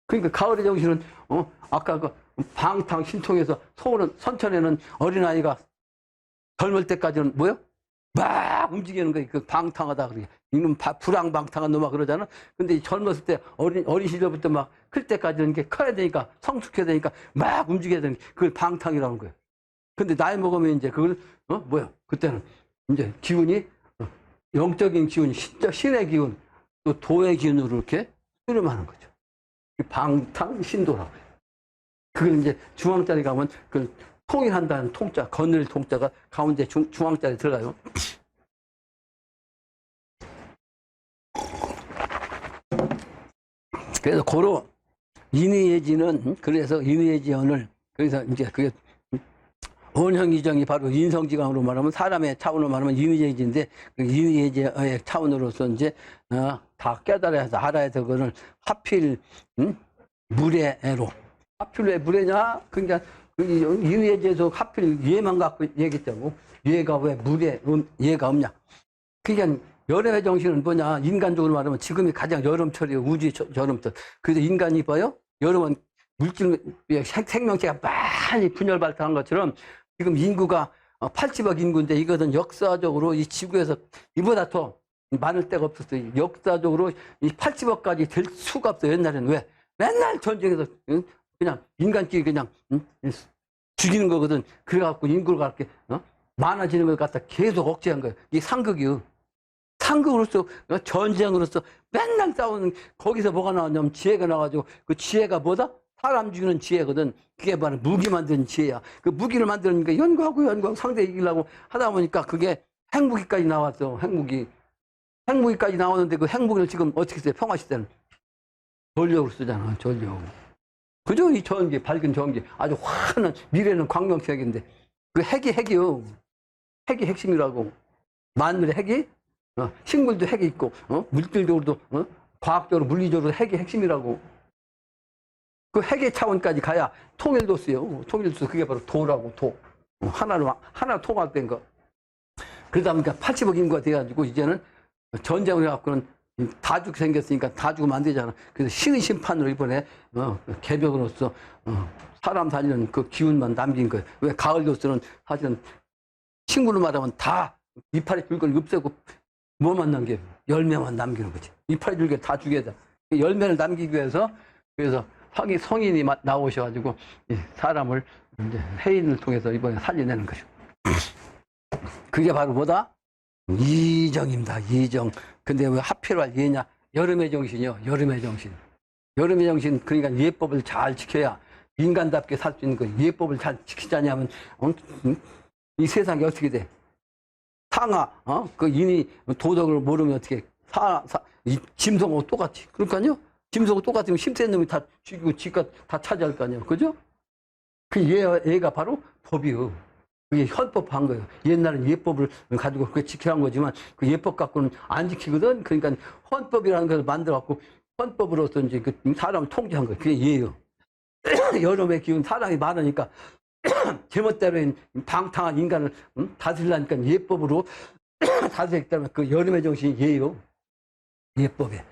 그러니까 가을의 정신은 아까 그 방탕 신통에서 선천에는 어린아이가 젊을 때까지는 뭐요? 막 움직이는 거예요. 그 방탕하다 그러게. 이놈 불황방탕한 놈아 그러잖아. 근데 젊었을 때 어린 시절부터 막 클 때까지는 이게 커야 되니까 성숙해야 되니까 막 움직여야 되는 그걸 방탕이라는 거예요. 근데 나이 먹으면 이제 그걸 뭐야? 그때는 이제 기운이 영적인 기운, 신의 기운, 또 도의 기운으로 이렇게 수렴하는 거죠. 방탕신도라고 해요. 그걸 이제 중앙자리 가면 그 통일한다는 통자, 거늘 통자가 가운데 중앙자리에 들어가요. 그래서 고로 인의예지는 그래서 인의예지언을 그래서 이제 그게 원형이정이 바로 인성지감으로 말하면 사람의 차원으로 말하면 인의예지인데 그 인의예지의 차원으로서 이제 다 깨달아야 해서 알아야 해서 그거를 하필 무례로 하필 왜 무례냐? 그러니까 인의예지에서 하필 예만 갖고 얘기했자고 예가 왜 무례 예가 없냐? 그러니까 여름의 정신은 뭐냐? 인간적으로 말하면 지금이 가장 여름철이에요. 우주의 여름철. 그래서 인간이 봐요. 여름은 물질 생명체가 많이 분열발달한 것처럼 지금 인구가 80억 인구인데 이것은 역사적으로 이 지구에서 이보다 더 많을 데가 없었어요. 역사적으로 이 80억까지 될 수가 없어요. 옛날에는 왜? 맨날 전쟁에서 그냥 인간끼리 그냥 죽이는 거거든. 그래갖고 인구가 그렇게 많아지는 걸 갖다 계속 억제한 거예요. 이게 상극이요. 상극으로서 전쟁으로서 맨날 싸우는 거기서 뭐가 나왔냐면 지혜가 나와가지고 그 지혜가 뭐다? 사람 죽이는 지혜거든. 그게 바로 무기 만드는 지혜야. 그 무기를 만드니까 연구하고 상대 이기려고 하다 보니까 그게 핵무기까지 나왔어. 핵무기까지 나왔는데 그 핵무기를 지금 어떻게 써요? 평화시대는 전력으로 쓰잖아. 전력. 그죠? 이 전기, 밝은 전기. 아주 환한 미래는 광명색인데 그 핵이요. 핵이 핵심이라고. 만물의 핵이 식물도 핵이 있고 물질적으로도 과학적으로 물리적으로 핵이 핵심이라고. 그 핵의 차원까지 가야 통일도 쓰요. 통일도 그게 바로 도라고 도. 하나 통합된 거. 그러다 보니까 80억 인구가 돼가지고 이제는 전쟁을 해갖고는 다죽 생겼으니까 다 죽으면 안 되잖아. 그래서 신의 심판으로 이번에 개벽으로서 사람 살리는 그 기운만 남긴 거예요. 왜 가을로서는 사실은 친구로 말하면 다 이파리 줄기를 없애고 뭐만 남겨요? 열매만 남기는 거지. 이파리 줄기 다 죽여야 돼. 열매를 남기기 위해서 그래서 성인이 나오셔가지고 사람을 이제 해인을 통해서 이번에 살려내는 거죠. 그게 바로 뭐다? 이정입니다. 이정. 근데 왜 하필 예냐? 여름의 정신이요. 여름의 정신. 여름의 정신, 그러니까 예법을 잘 지켜야 인간답게 살 수 있는 거예요. 예법을 잘 지키지 않으면 이 세상이 어떻게 돼? 상하, 그 인이 도덕을 모르면 어떻게 짐승하고 똑같이. 그러니까요. 짐승하고 똑같으면 힘센 놈이 다 죽이고 지가 다 차지할 거 아니에요. 그죠? 그 얘가 바로 법이요. 그게 헌법한 거예요. 옛날엔 예법을 가지고 그게 지켜한 거지만 그 예법 갖고는 안 지키거든. 그러니까 헌법이라는 것을 만들어갖고 헌법으로서 이제 그 사람을 통제한 거예요. 그게 예요. 여름의 기운 사람이 많으니까 제멋대로인 방탕한 인간을 다스리려니까 예법으로 다스리기 때문에 그 여름의 정신이 예요. 예법에.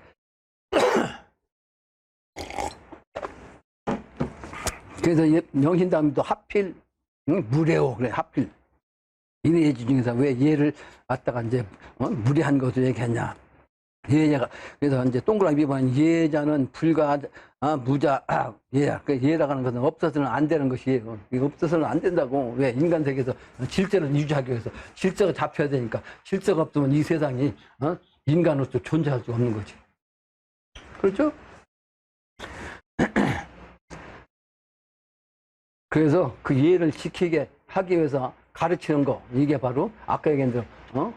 그래서 영신담도 하필 무례오 그래 하필 인의예지 중에서 왜 예를 갖다가 이제 무례한 것을 얘기하냐. 예자가 그래서 이제 동그라미 보면 예자는 불가 무자 예야. 그 예라고 하는 것은 없어서는 안 되는 것이에요. 이거 없어서는 안 된다고. 왜 인간 세계에서 질서는 유지하기 위해서 질서가 잡혀야 되니까 질서가 없으면 이 세상이 인간으로서 존재할 수 없는 거지. 그렇죠? 그래서 그 예를 지키게 하기 위해서 가르치는 거 이게 바로 아까 얘기한 대로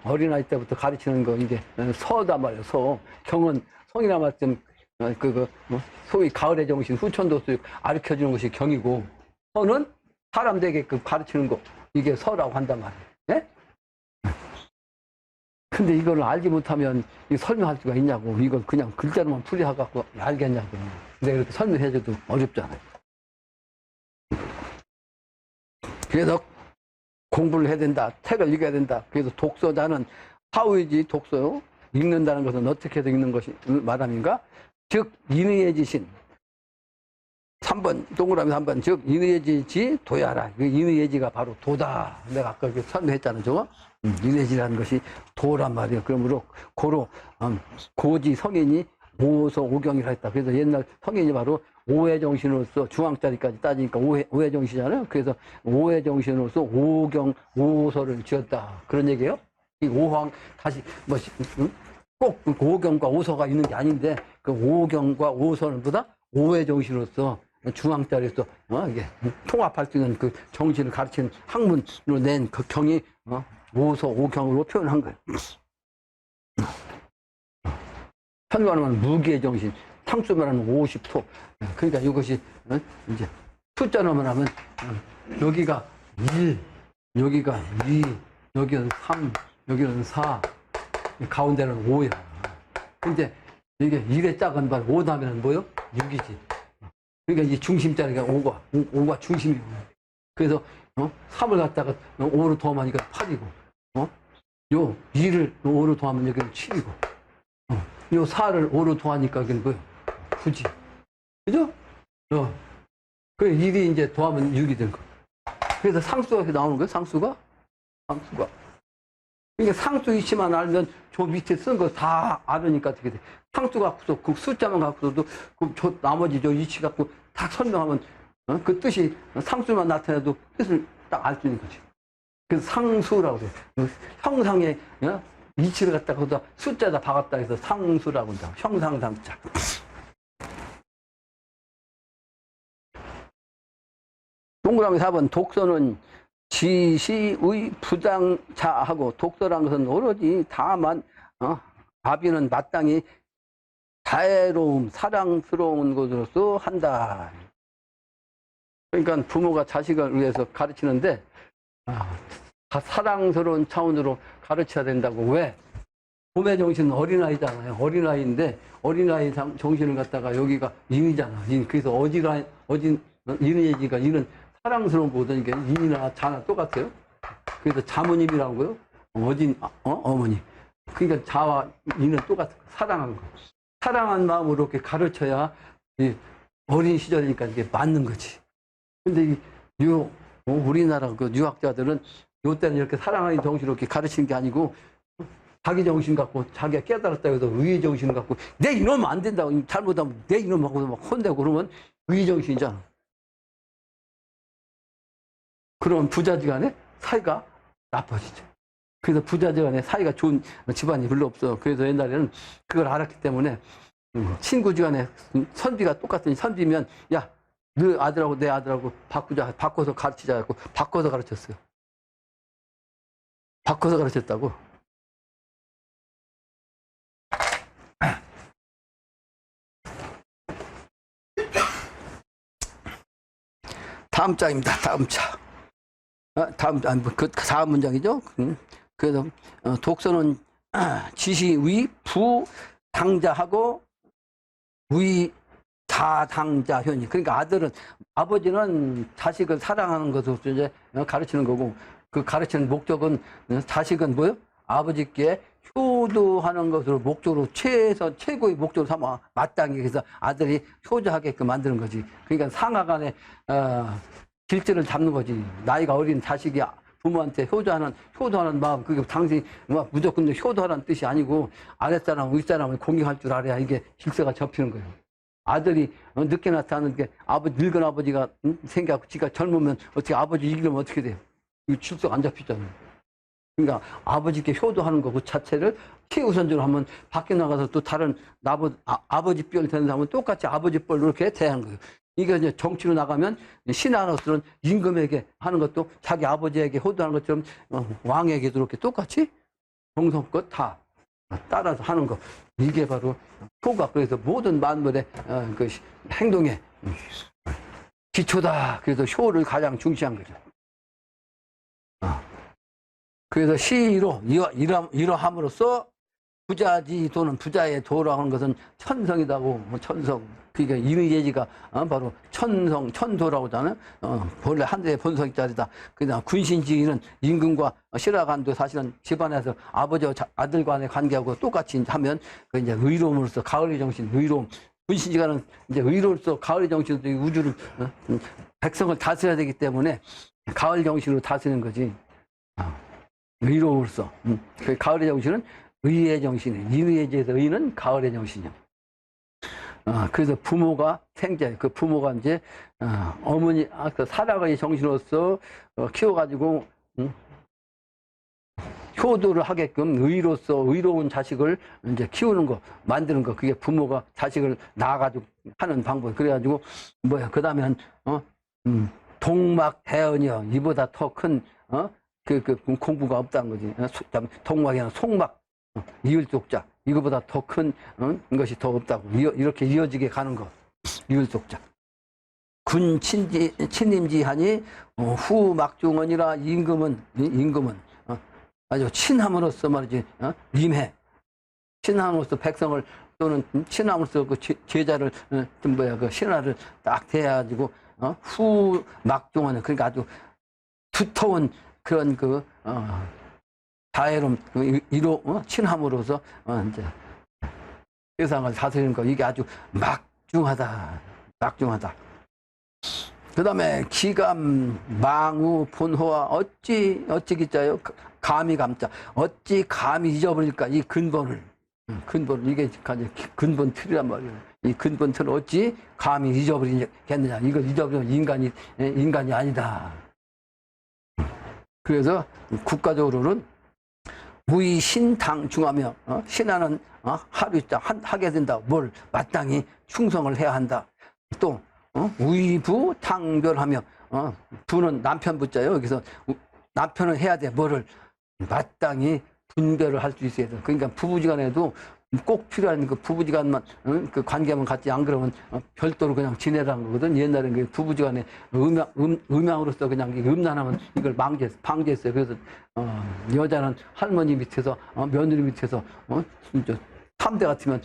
어린아이 때부터 가르치는 거 이게 서다 말이에요. 서 경은 성이나 말씀 소위 가을의 정신 후천도수 가르쳐주는 것이 경이고 서는 사람 되게끔 가르치는 거. 이게 서라고 한단 말이에요. 예? 근데 이걸 알지 못하면 설명할 수가 있냐고. 이걸 그냥 글자로만 풀이해갖고 알겠냐고. 내가 이렇게 설명해줘도 어렵잖아요. 그래서 공부를 해야 된다. 책을 읽어야 된다. 그래서 독서자는 하우이지 독서요. 읽는다는 것은 어떻게 해서 읽는 것이 말함인가? 즉 인의의 지신. 3번 동그라미 3번 즉 인의의 지지 도야라. 그 인의의 지가 바로 도다. 내가 아까 설명했잖아요. 저거 인의지라는 것이 도란 말이에요. 그러므로 고로 고지 성인이 오서 오경이라 했다. 그래서 옛날 성인이 바로 오해 정신으로서 중앙자리까지 따지니까 오해 정신이잖아요. 그래서 오해 정신으로서 오경 오서를 지었다. 그런 얘기예요. 이 오황 다시 꼭 오경과 오서가 있는 게 아닌데 그 오경과 오서는 보다 오해 정신으로서 중앙자리에서 이게 통합할 수 있는 그 정신을 가르치는 학문으로 낸 그 경이 오서 오경으로 표현한 거예요. 현관은 무기의 정신, 상수말하는 50토. 그러니까 이것이 이제 숫자로만 하면 여기가 1, 여기가 2, 여기는 3, 여기는 4, 가운데는 5야. 근데 이게 1의 작은 발 5 다음에는 뭐요? 6이지. 그러니까 이 중심자리가 5가 중심이고. 그래서 3을 갖다가 5로 더하면 8이고, 요 2를 5로 더하면 여기는 7이고, 요 4를 5로 더하니까 여기는 뭐요? 9지. 그죠? 그 1이 이제 더하면 6이 된 거. 그래서 상수가 이렇게 나오는 거예요, 상수가. 그러니까 상수 위치만 알면 저 밑에 쓴 거 다 알으니까 어떻게 돼. 상수 갖고서 그 숫자만 갖고서도 저 나머지 저 위치 갖고 다 설명하면 그 뜻이 상수만 나타내도 뜻을 딱 알 수 있는 거지. 그래서 상수라고 그래. 형상의 위치를 갖다가 숫자에다 박았다 해서 상수라고 한다. 형상상자. 동그라미 4번 독서는 지시의 부장자하고 독서란 것은 오로지 다만 아비는 마땅히 자애로움, 사랑스러운 것으로서 한다. 그러니까 부모가 자식을 위해서 가르치는데 사랑스러운 차원으로 가르쳐야 된다고. 왜? 봄의 정신은 어린아이잖아요. 어린아이인데 어린아이 정신을 갖다가 여기가 인이잖아. 인. 그래서 인의지가 인은 사랑스러운 거거든요. 인이나 자나 똑같아요. 그래서 자모님이라고 거요. 어머니. 그러니까 자와 인은 똑같아. 사랑한 거. 사랑한 마음으로 이렇게 가르쳐야 어린 시절이니까 이게 맞는 거지. 근데 우리나라 그 유학자들은 요때는 이렇게 사랑하는 정신으로 이렇게 가르치는 게 아니고 자기 정신 갖고 자기가 깨달았다고 해서 의의 정신을 갖고 내 이놈은 안 된다고 잘못하면 내 이놈하고 막 혼내고 그러면 의의 정신이잖아. 그러면 부자지간에 사이가 나빠지죠. 그래서 부자지간에 사이가 좋은 집안이 별로 없어. 그래서 옛날에는 그걸 알았기 때문에 친구지간에 선비가 똑같으니 선비면 야, 너 아들하고 내 아들하고 바꿔서 가르치자고 바꿔서 가르쳤어요. 바꿔서 가르쳤다고. 다음 장입니다. 다음 장. 다음 문장이죠. 그래서 독서는 지시 위 부당자하고 위 자당자 현이. 그러니까 아버지는 자식을 사랑하는 것으로 이제 가르치는 거고, 그 가르치는 목적은 자식은 뭐요? 아버지께 효도하는 것으로 목적으로 최고의 목적으로 삼아 마땅히 해서 아들이 효자하게끔 만드는 거지. 그러니까 상하간에 질서를 잡는 거지. 나이가 어린 자식이 부모한테 효도하는 마음, 그게 당신이 무조건 효도하라는 뜻이 아니고 아랫사람, 윗사람을 공경할 줄 알아야 이게 질서가 접히는 거예요. 아들이 늦게 나타나는 게 늙은 아버지가 생겨갖고 지가 젊으면 어떻게 아버지 이기려면 어떻게 돼요? 이 질서가 안 잡히잖아요. 그러니까 아버지께 효도하는 거 그 자체를 최우선적으로 하면 밖에 나가서 또 다른 아버지 뻘 되는 사람은 똑같이 아버지 뻘로 이렇게 대하는 거예요. 이게 이제 정치로 나가면 신하로서는 임금에게 하는 것도 자기 아버지에게 효도하는 것처럼 왕에게도 이렇게 똑같이 정성껏 다 따라서 하는 거. 이게 바로 효가. 그래서 모든 만물의 그 행동에 기초다. 그래서 효를 가장 중시한 거죠. 그래서 시로 이러함으로써 부자지 도는 부자의 도라고 하는 것은 천성이다고, 천성. 그러니까 이의예지가 바로 천성, 천도라고 하잖아요. 본래 한대의 본성짜리다. 그다음 군신지위는 임금과 실화간도 사실은 집안에서 아버지와 아들 간의 관계하고 똑같이 하면 그 이제 의로움으로써 가을의 정신, 의로움. 군신지가는 이제 의로로서 가을의 정신으로 우주를 백성을 다스려야 되기 때문에 가을 정신으로 다스리는 거지. 의로움으로써. 그 가을의 정신은 의의 정신이에요. 이의예지에서 의는 가을의 정신이요. 그래서 부모가 생자예요. 그 부모가 이제 어머니 그 살아가의 정신으로서 키워가지고 효도를 하게끔 의로서 의로운 자식을 이제 키우는 거, 만드는 거, 그게 부모가 자식을 낳아가지고 하는 방법. 그래가지고 그 다음에는 동막 대언이요. 이보다 더 큰 그 공부가 없다는 거지. 동막이나 속막, 이을독자. 이거보다 더 큰 것이 더 없다고. 이렇게 이어지게 가는 거. 이을독자. 군 친임지하니 후 막중언이라 임금은 아주 친함으로써 말이지. 임해. 친함으로써 백성을 또는 친함으로써 그 제자를 그 신하를 딱 대해가지고 후 막중언. 그러니까 아주 두터운 그런 자애로움, 친함으로써 이제 세상을 다스리는 거. 이게 아주 막중하다. 막중하다. 그 다음에 기감, 망우, 본호와 어찌 기자요? 감히 감자. 어찌 감히 잊어버릴까? 이 근본을. 이게 근본 틀이란 말이에요. 이 근본 틀을 어찌 감히 잊어버리겠느냐. 이걸 잊어버리면 인간이 아니다. 그래서 국가적으로는 무의신당 중하며 신하는 하루 있다 하게 된다. 뭘 마땅히 충성을 해야 한다. 또 우의부 탕별하며 부는 남편 부자예요. 여기서 남편은 해야 돼. 뭐를 마땅히 분별을 할 수 있어야 돼. 그러니까 부부지간에도 꼭 필요한 그 부부지간만 그 관계만 갖지, 안 그러면 별도로 그냥 지내라는 거거든. 옛날에는 그 부부지간에 음양으로서 그냥 음란하면 이걸 방지했어요. 그래서 여자는 할머니 밑에서 며느리 밑에서 진짜 3대 같으면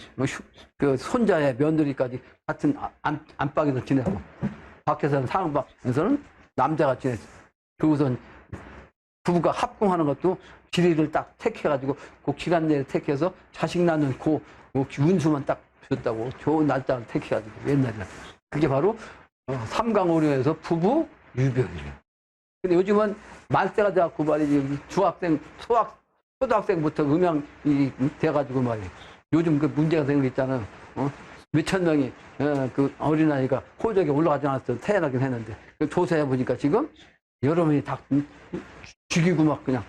그 손자의 며느리까지 같은 안방에서 지내고, 밖에서는 상방에서는 남자가 지냈어. 그것은 부부가 합궁하는 것도 길이를 딱 택해가지고 그 기간내를 택해서 자식 낳는 그 운수만 딱 줬다고, 좋은 날짜를 택해가지고 옛날에. 그게 바로 삼강오륜에서 부부 유별이래요. 근데 요즘은 만세가 돼갖고 말이지, 중학생, 초등학생부터 음양이 돼가지고 말이에요. 요즘 그 문제가 되는 거 있잖아요. 몇천 명이 그 어린아이가 호적에 올라가지 않았어. 태어나긴 했는데 조사해보니까 지금 여러 명이 다 죽이고 막 그냥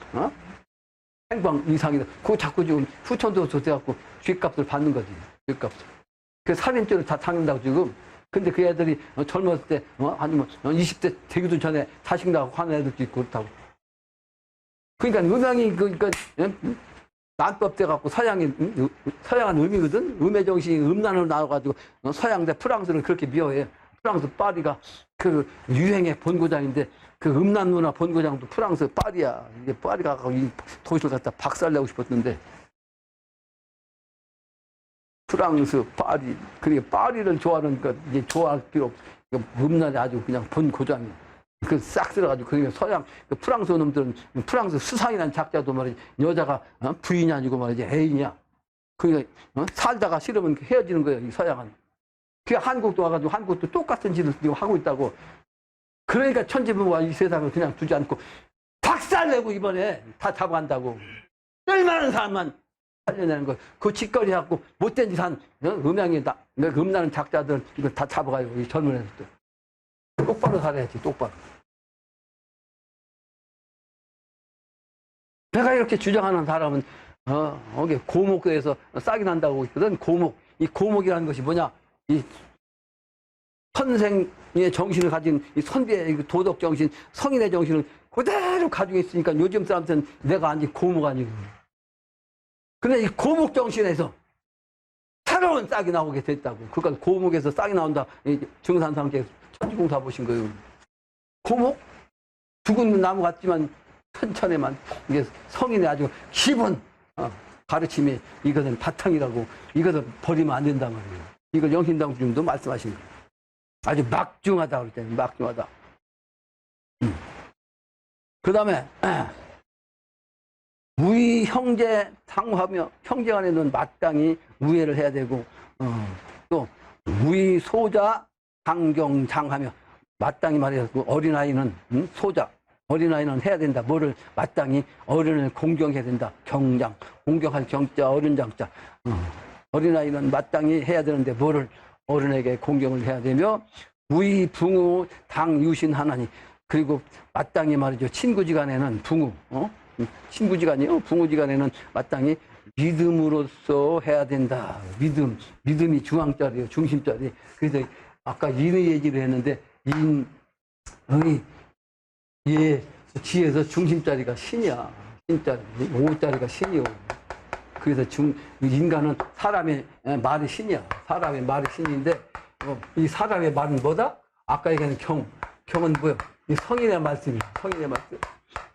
행방 이상이다. 그거 자꾸 지금 후천도 조사해갖고 쥐값을 받는 거지. 쥐값을. 그 살인죄를 다 당한다고 지금. 근데 그 애들이 젊었을 때 아니면 20대 되기도 전에 자식 낳고 하는 애들도 있고 그렇다고. 그러니까 음양이 그러니까 난법 돼갖고 서양한 음이거든. 음의 정신이 음란으로 나와가지고 서양 대 프랑스는 그렇게 미워해. 프랑스 파리가 그 유행의 본고장인데 그 음란 문화 본고장도 프랑스 파리야. 이게 파리가 이 도시를 갖다 박살내고 싶었는데 프랑스 파리. 그러니까 파리를 좋아하는 것 이제 좋아할 필요 없어. 음란이 아주 그냥 본고장이야. 그 싹 들어가지고. 그러니까 서양 그 프랑스 놈들은 프랑스 수상이라는 작자도 말이지 여자가 부인이 아니고 말이지 애인이야. 그러니까 살다가 싫으면 헤어지는 거예요. 이 서양은. 그 한국도 와가지고 한국도 똑같은 짓을 지금 하고 있다고. 그러니까 천지부모가 이 세상을 그냥 두지 않고 박살내고 이번에 다 잡아간다고. 얼마나 사람만 살려내는 거. 그 짓거리 하고 못된 짓 한 음양이다. 음란한 작자들 이걸 다 잡아가요. 이 젊은 애들도. 똑바로 살아야지, 똑바로. 내가 이렇게 주장하는 사람은 거기 고목에서 싹이 난다고 있거든. 고목. 이 고목이라는 것이 뭐냐? 이 선생의 정신을 가진 이 선비의 도덕 정신, 성인의 정신을 그대로 가지고 있으니까 요즘 사람들은 내가 아니 고목 아니고. 근데 이 고목 정신에서 새로운 싹이 나오게 됐다고. 그러니까 고목에서 싹이 나온다. 이 증산상제 천지공사 보신 거예요. 고목? 죽은 나무 같지만 천천에만 이게 성인의 아주 기본 가르침이 이것은 바탕이라고 이것은 버리면 안 된단 말이에요. 이걸 영신당주님도 말씀하신 거예요. 아주 막중하다 그랬잖아요. 막중하다. 그 다음에 우위 형제 상하며 형제 간에는 마땅히 우애를 해야 되고 또 우위 소자 강경장하며 마땅히 말해서 어린아이는 소자 어린아이는 해야 된다. 뭐를 마땅히 어른을 공경해야 된다. 경장 공경할 경자 어른 장자 어린아이는 마땅히 해야 되는데 뭐를 어른에게 공경을 해야 되며 우위 붕우 당유신 하나니 그리고 마땅히 말이죠. 친구지간에는 붕우 친구지간이요. 붕우지간에는 마땅히 믿음으로써 해야 된다. 믿음이 중앙자리예요. 중심자리. 그래서 아까 인의 얘기를 했는데 인의 예 지에서 중심자리가 신이야. 신자리, 오자리가 신이요. 그래서 인간은 사람의 말이 신이야. 사람의 말이 신인데 이 사람의 말은 뭐다? 아까 얘기한 경은 뭐야? 이 성인의 말씀이야. 성인의 말씀.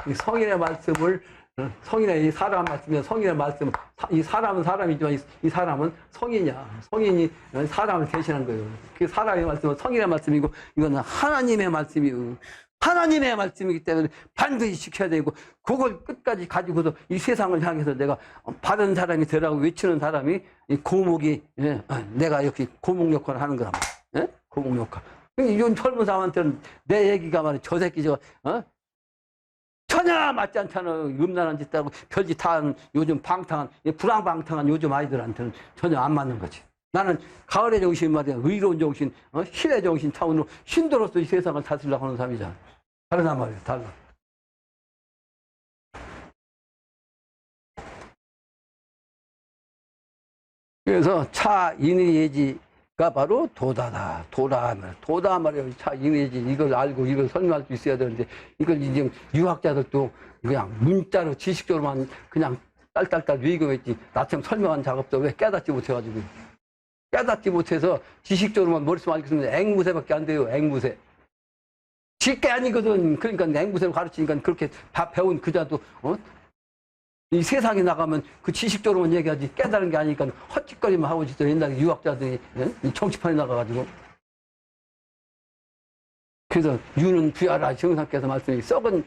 이 성인의 말씀을 성인의 이 사람 말씀이야. 성인의 말씀. 이 사람은 사람이지만 이 사람은 성인이야. 성인이 사람을 대신한 거예요. 그 사람의 말씀은 성인의 말씀이고 이거는 하나님의 말씀이요. 하나님의 말씀이기 때문에 반드시 지켜야 되고 그걸 끝까지 가지고서 이 세상을 향해서 내가 바른 사람이 되라고 외치는 사람이 이 고목이 내가 역시 고목 역할을 하는 거란 말이야. 고목 역할. 이런 젊은 사람한테는 내 얘기가 말이야. 저 새끼 전혀 맞지 않잖아. 음란한 짓 하고 별짓 다 하는 요즘 방탕한 불황방탕한 요즘 아이들한테는 전혀 안 맞는 거지. 나는 가을의 정신 말이야. 의로운 정신, 신의 정신 차원으로 신도로서 이 세상을 다스리려고 하는 사람이잖아. 다르단 말이야. 달라. 그래서 차인의 예지가 바로 도다다. 도다 말이야. 차인의 예지. 이걸 알고 이걸 설명할 수 있어야 되는데 이걸 이제 유학자들도 그냥 문자로 지식적으로만 그냥 딸딸딸 외교했지. 나처럼 설명한 작업도 왜 깨닫지 못해가지고. 깨닫지 못해서 지식적으로만 머릿속에 알겠으면 앵무새밖에 안 돼요. 앵무새. 질게 아니거든. 그러니까 앵무새를 가르치니까 그렇게 배운 그자도 이 세상에 나가면 그 지식적으로만 얘기하지 깨달은 게 아니니까 헛짓거리만 하고 있어. 옛날에 유학자들이 정치판에 나가가지고. 그래서 유는 부야라 정상께서 말씀이 썩은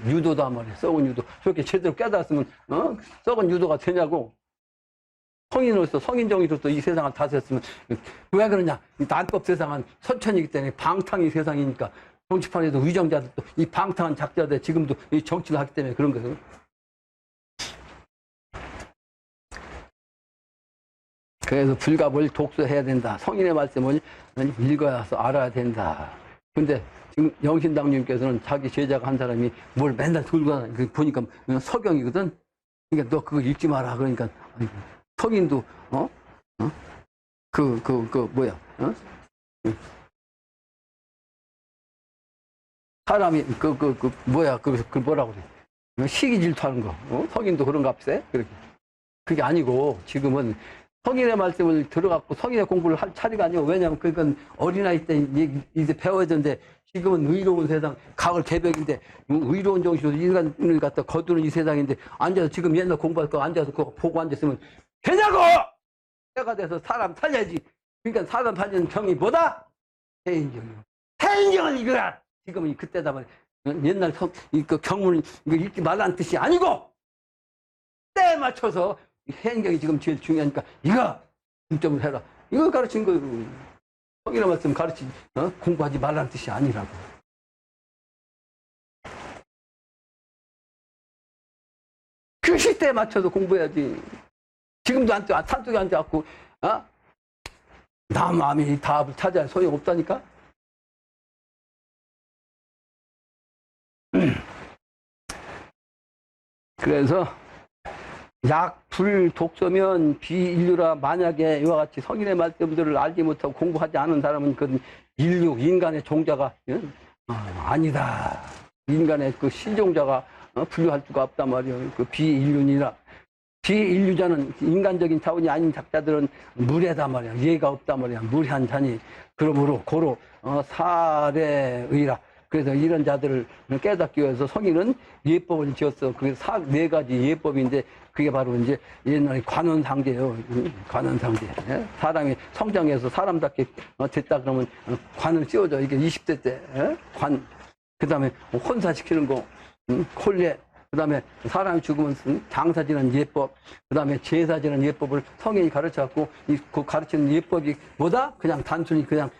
유도다 말이에요. 썩은 유도. 그렇게 제대로 깨달았으면 썩은 유도가 되냐고. 성인으로서 성인정의로서 이 세상을 다스렸으면 왜 그러냐? 이 난법 세상은 선천이기 때문에 방탕이 세상이니까 정치판에도 위정자들도 이 방탕한 작자들 지금도 이 정치를 하기 때문에 그런 거예요. 그래서 불갑을 독서해야 된다. 성인의 말씀을 읽어서 알아야 된다. 근데 지금 영신당님께서는 자기 제자가 한 사람이 뭘 맨날 들고 다니고 보니까 서경이거든. 그러니까 너 그거 읽지 마라. 그러니까 성인도 뭐야 사람이 뭐야 그 뭐라고 그래 시기 질투하는 거 성인도 그런가 보세. 그게 아니고 지금은 성인의 말씀을 들어갖고 성인의 공부를 할 차례가 아니고 왜냐하면 그건 어린아이 때 이제 배워야 되는데 지금은 의로운 세상 가을 개벽인데 의로운 정신으로 인간을 갖다 거두는 이 세상인데 앉아서 지금 옛날 공부할 거 앉아서 그거 보고 앉았으면 되냐고! 때가 돼서 사람 살려야지. 그러니까 사람 살리는 경이 뭐다? 태인경이요. 태인경을 읽어라! 지금은 그때다 말이야. 옛날 그 경문을 읽지 말라는 뜻이 아니고 때에 맞춰서 태인경이 지금 제일 중요하니까 이거 중점을 해라. 이걸 가르친 거예요. 성인의 말씀 공부하지 말라는 뜻이 아니라고. 그 시대에 맞춰서 공부해야지. 지금도 산속에 앉아갖고, 나 마음이 답을 찾아야 소용없다니까? 그래서, 약불 독서면 비인류라 만약에 이와 같이 성인의 말씀들을 알지 못하고 공부하지 않은 사람은 그 인간의 종자가, 아니다. 인간의 그 시종자가 분류할 수가 없단 말이에요. 그 비인륜이라. 비인류자는 인간적인 차원이 아닌 작자들은 무례다 말이야. 예가 없다 말이야. 무례한 자니. 그러므로 고로 사례의라. 그래서 이런 자들을 깨닫기 위해서 성인은 예법을 지었어. 그게 네 가지 예법인데 그게 바로 이제 옛날에 관원상제예요. 관원상제. 예? 사람이 성장해서 사람답게 됐다 그러면 관을 씌워줘. 이게 20대 때 관. 그다음에 혼사시키는 거, 콜례. 그다음에 사람이 죽으면 장사지는 예법, 그다음에 제사지는 예법을 성인이 가르쳐갖고 그 가르치는 예법이 뭐다? 그냥 단순히 그냥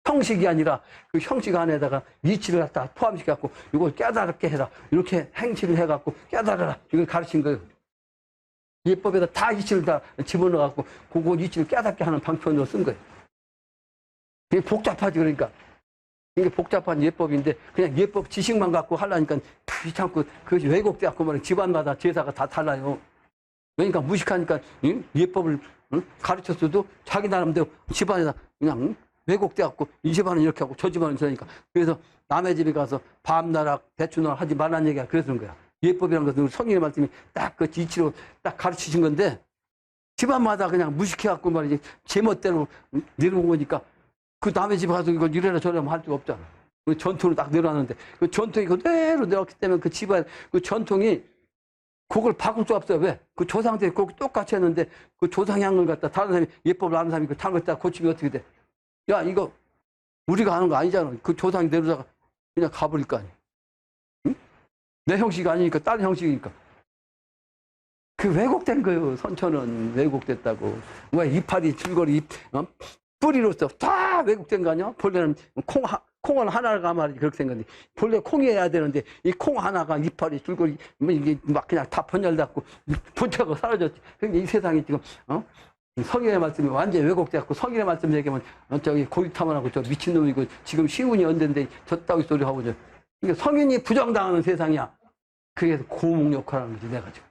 형식이 아니라 그 형식 안에다가 이치를 갖다 포함시켜갖고 이걸 깨달게 해라. 이렇게 행치를 해갖고 깨달아라. 이걸 가르친 거예요. 예법에다 다 이치를 다 집어넣어갖고 그거 이치를 깨닫게 하는 방편으로 쓴 거예요. 이게 복잡하지 그러니까. 이게 복잡한 예법인데 그냥 예법 지식만 갖고 하려니까 귀찮고 그것이 왜곡돼갖고 말이야. 집안마다 제사가 다 달라요. 그러니까 무식하니까 예법을 가르쳤어도 자기 나름대로 집안에다 그냥 왜곡돼갖고 이 집안은 이렇게 하고 저 집안은 저러니까. 그래서 남의 집에 가서 밤나락 대추나락 하지 말라는 얘기가 그래서 그런 거야. 예법이라는 것은 성인의 말씀이 딱 그 이치로 딱 가르치신 건데 집안마다 그냥 무식해갖고 말이지 제멋대로 내려온 거니까 그 남의 집에 가서 이걸 이래라 저래라 할 수가 없잖아. 그 전통을 딱 내려놨는데 그 전통이 그대로 내려왔기 때문에 그 집안 그 전통이 그걸 바꿀 수 없어요. 왜? 그 조상들이 그렇게 똑같이 했는데 그 조상향을 갖다 다른 사람이 예법을 아는 사람이 그 탄 갖다 고치면 어떻게 돼? 야 이거 우리가 하는 거 아니잖아. 그 조상이 내려다가 그냥 가버릴 거 아니야. 응? 내 형식이 아니니까 다른 형식이니까. 그 왜곡된 거예요. 선천은 왜곡됐다고. 왜 이파리 줄거리 뿌리로서 다 왜곡된 거 아니야? 본래는 콩은 하나가 말이지 그렇게 생겼는데 본래 콩이어야 되는데 이 콩 하나가 이파리 줄거리 이게 막 그냥 다 번열났고 본체가 사라졌지. 근데 이 세상이 지금 성인의 말씀이 완전히 왜곡돼갖고 성인의 말씀 얘기하면 저기 고유타만하고 저 미친놈이고 지금 시운이 언젠데 저 따위 소리 하고 저 이게 성인이 부정당하는 세상이야. 그래서 고목 역할하는 거지 내가 지금.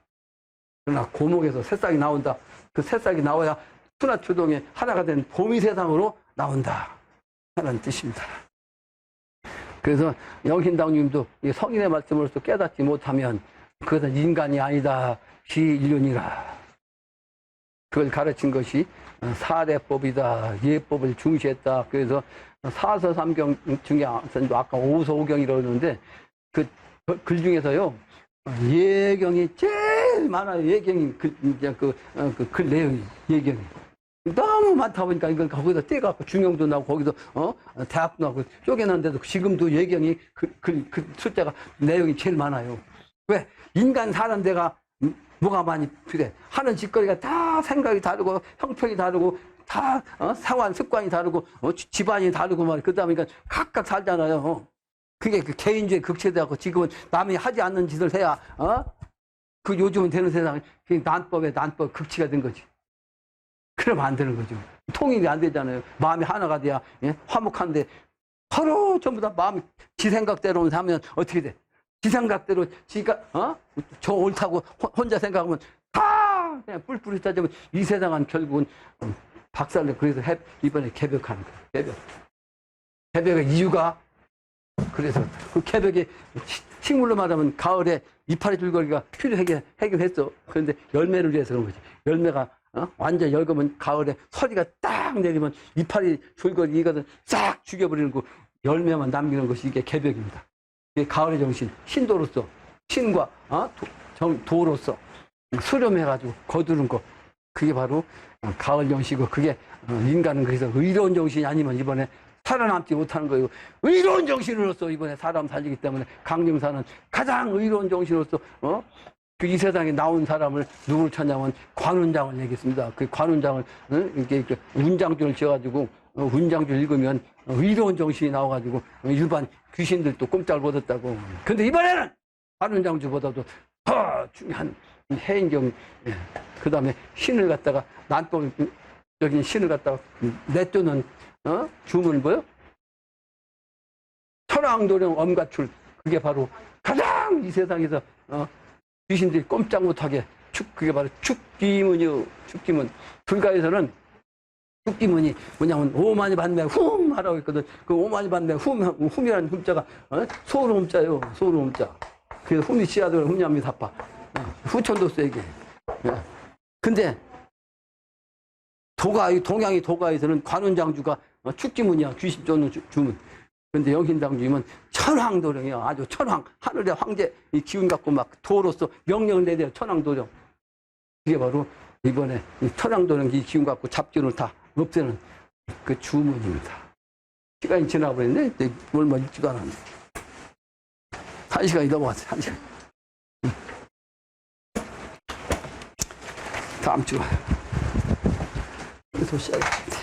그러나 고목에서 새싹이 나온다. 그 새싹이 나와야 순화추동에 하나가 된 봄이 세상으로 나온다 하는 뜻입니다. 그래서 영신당님도 이 성인의 말씀으로서 깨닫지 못하면 그것은 인간이 아니다. 비인륜이라. 그걸 가르친 것이 사례법이다. 예법을 중시했다. 그래서 사서삼경 중에 아까 오서오경이라고 그러는데 그 글 중에서요 예경이 제일 많아요. 예경이 글 내용이 예경이 너무 많다 보니까 이걸 거기서 떼갖고 중용도 나고 거기서 대학도 나고 쪼개놨는데도 지금도 예경이 그 숫자가 내용이 제일 많아요. 왜? 인간 사는 데가 뭐가 많이 필요해. 하는 짓거리가 다 생각이 다르고 형편이 다르고 다 생활 습관이 다르고 집안이 다르고 말이야. 그러다 보니까 각각 살잖아요. 그게 그 개인주의 극체돼갖고 지금은 남이 하지 않는 짓을 해야 그 요즘은 되는 세상에 난법에 난법 극치가 된 거지. 그러면 안 되는 거죠. 통일이 안 되잖아요. 마음이 하나가 돼야 화목한데 서로 전부 다 마음이 지 생각대로 하면 어떻게 돼? 지 생각대로 지가 저 옳다고 혼자 생각하면 다 그냥 뿔뿔이 따지면 이 세상은 결국은 박살내. 그래서 이번에 개벽하는 거예요. 개벽. 개벽의 이유가 그래서 그 개벽이 식물로 말하면 가을에 이파리 줄거리가 해결했어. 그런데 열매를 위해서 그런 거지. 열매가 완전 열거면 가을에 서리가 딱 내리면 이파리 줄거리 이거는 싹 죽여버리는 거 열매만 남기는 것이 이게 개벽입니다. 이게 가을의 정신, 신도로서 신과 도로서 수렴해가지고 거두는 거 그게 바로 가을 정신이고 그게 인간은 그래서 의로운 정신이 아니면 이번에 살아남지 못하는 거예요. 의로운 정신으로서 이번에 사람 살리기 때문에 강림사는 가장 의로운 정신으로서 그 이 세상에 나온 사람을 누구를 찾냐면 관운장을 얘기했습니다. 그 관운장을 이렇게 운장주를 지어가지고 운장주 읽으면 의로운 정신이 나와가지고 일반 귀신들도 꼼짝을 못 했다고. 근데 이번에는 관운장주보다도 더 중요한 해인경, 그 다음에 신을 갖다가 난법적인 신을 갖다가 내쫓는 주문을 뭐요? 천왕도령 엄가출. 그게 바로 가장 이 세상에서 귀신들이 꼼짝 못하게 그게 바로 축기문이요. 축기문. 불가에서는 축기문이 뭐냐면 오만이 반매 훔 하라고 했거든. 그 오만이 반매 훔이라는 훔자가 소로 훔자요. 소로 훔자. 그래서 훔이 씨앗을 훔냐미 사파. 후천도 세게. 예. 근데 동양의 도가에서는 관운장주가 축지문이야. 귀신 쫓는 주문. 근데 영신당주이면 천황도령이야. 아주 천황, 하늘의 황제 이 기운 갖고 막 도로서 명령을 내대요. 천황도령. 이게 바로 이번에 이 천황도령 이 기운 갖고 잡기를 다 없애는 그 주문입니다. 시간이 지나버렸는데 얼마 있지도 않았네. 1시간이 넘어갔어요. 1시간. 다음 주에 또 시작합니다.